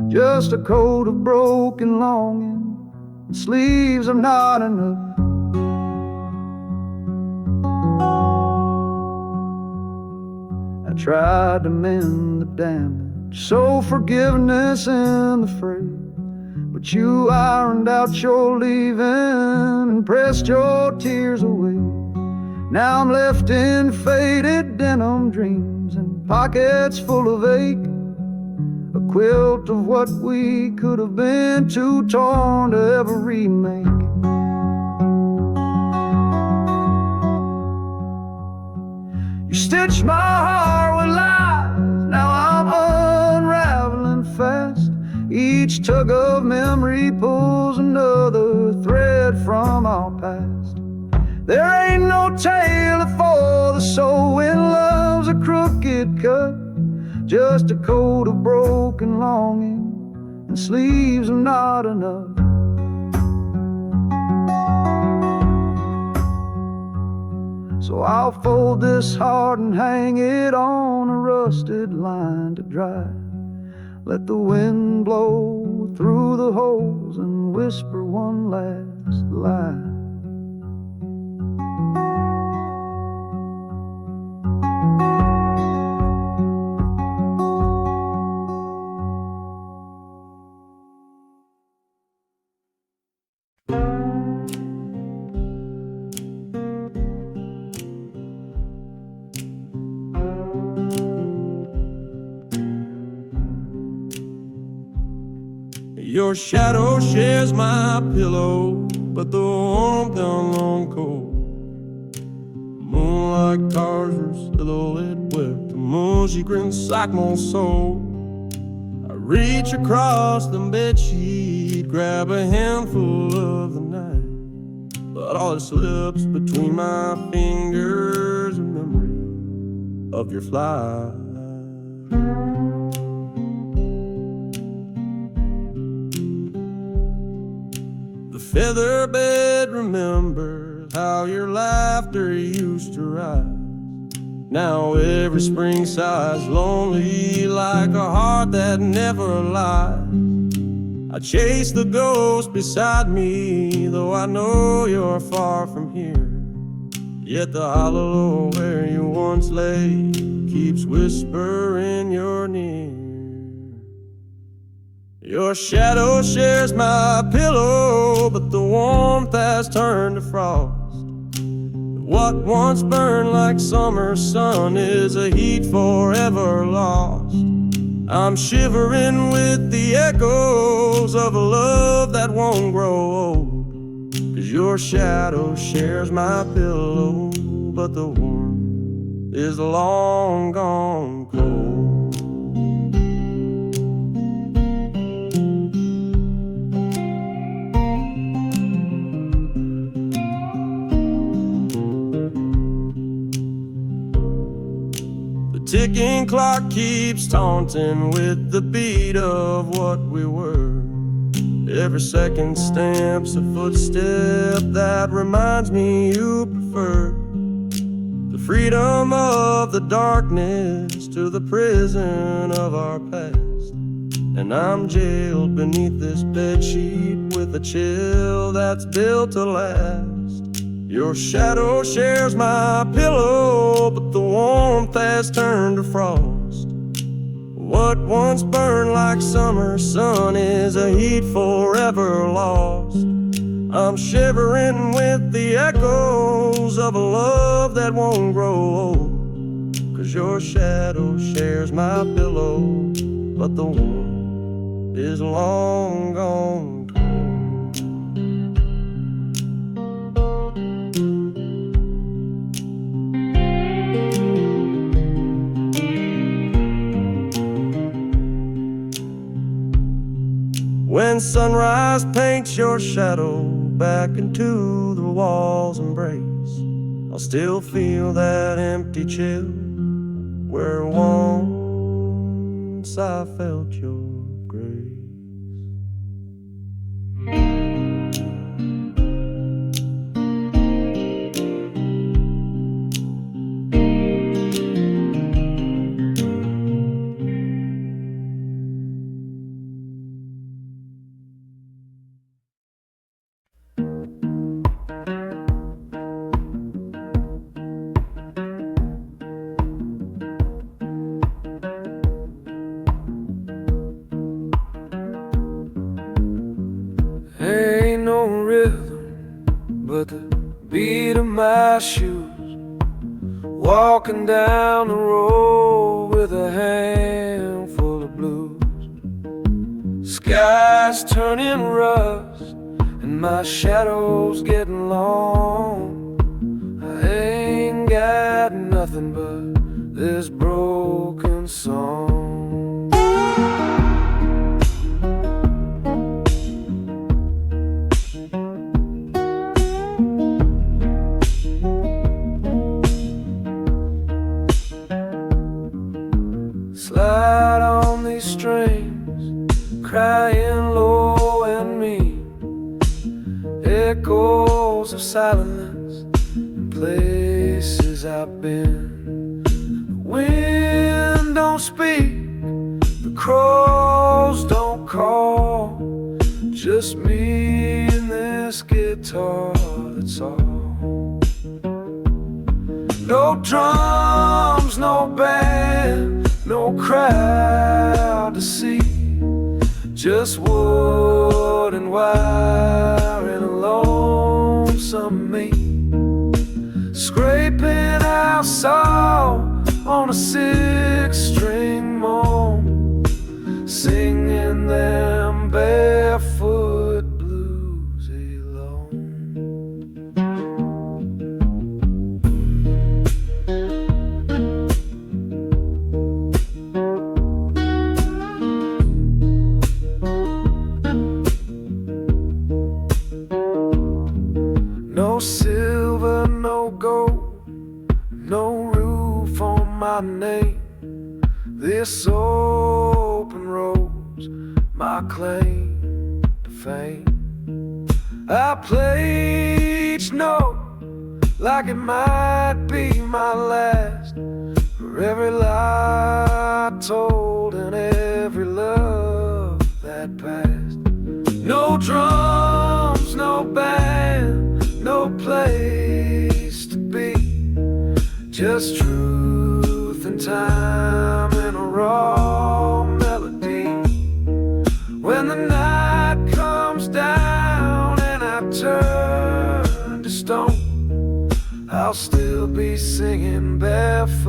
just a coat of broken longing, and sleeves are not enough. I tried to mend the damage, sow forgiveness in the fray, but you ironed out your leaving and pressed your tears away. Now I'm left in faded denim dreams and pockets full of ache, a quilt of what we could have been, too torn to ever remake. You stitched my heart with lies, now I'm unraveling fast. Each tug of memory pulls another thread from our past. There ain't no tailor for the soul when love's a crooked cut, just a coat of broken longing, and sleeves are not enough. So I'll fold this heart and hang it on a rusted line to dry. Let the wind blow through the holes and whisper one last lie. Your shadow shares my pillow, but the warmth down long cold. Moonlight cars her silhouette where the moon she grins like my soul. I reach across the bedsheet, grab a handful of the night, but all that slips between my fingers a memory of your flight. Feather bed remembers how your laughter used to rise. Now every spring sighs lonely like a heart that never lies. I chase the ghost beside me, though I know you're far from here. Yet the hollow where you once lay keeps whispering you're near. Your shadow shares my pillow, but the warmth has turned to frost. What once burned like summer sun is a heat forever lost. I'm shivering with the echoes of a love that won't grow old. 'Cause your shadow shares my pillow, but the warmth is long gone cold. Ticking clock keeps taunting with the beat of what we were. Every second stamps a footstep that reminds me you prefer the freedom of the darkness to the prison of our past. And I'm jailed beneath this bedsheet with a chill that's built to last. Your shadow shares my pillow, but the warmth has turned to frost. What once burned like summer sun is a heat forever lost. I'm shivering with the echoes of a love that won't grow old. 'Cause your shadow shares my pillow, but the warmth is long gone. When sunrise paints your shadow back into the wall's embrace, I'll still feel that empty chill where once I felt your grace. Ain't no rhythm but the beat of my shoes, walking down the road with a handful of blues. past turning rust, and my shadow's getting long. I ain't got nothing but this broken song. Slide on these strings, crying low and mean, echoes of silence in places I've been. The wind don't speak, the crows don't call, just me and this guitar, that's all. No drums, no band, no crowd to see, just wood and wire and a lonesome me, scraping out salt on a 6-string moan, singing them barefoot blues alone. No silver, no gold, no roof on my name. This open road's my claim to fame. I play each note like it might be my last, for every lie I told and every love that passed. No drums, no band, no place to be, just truth and time and a raw melody. When the night comes down and I turn to stone, I'll still be singing barefoot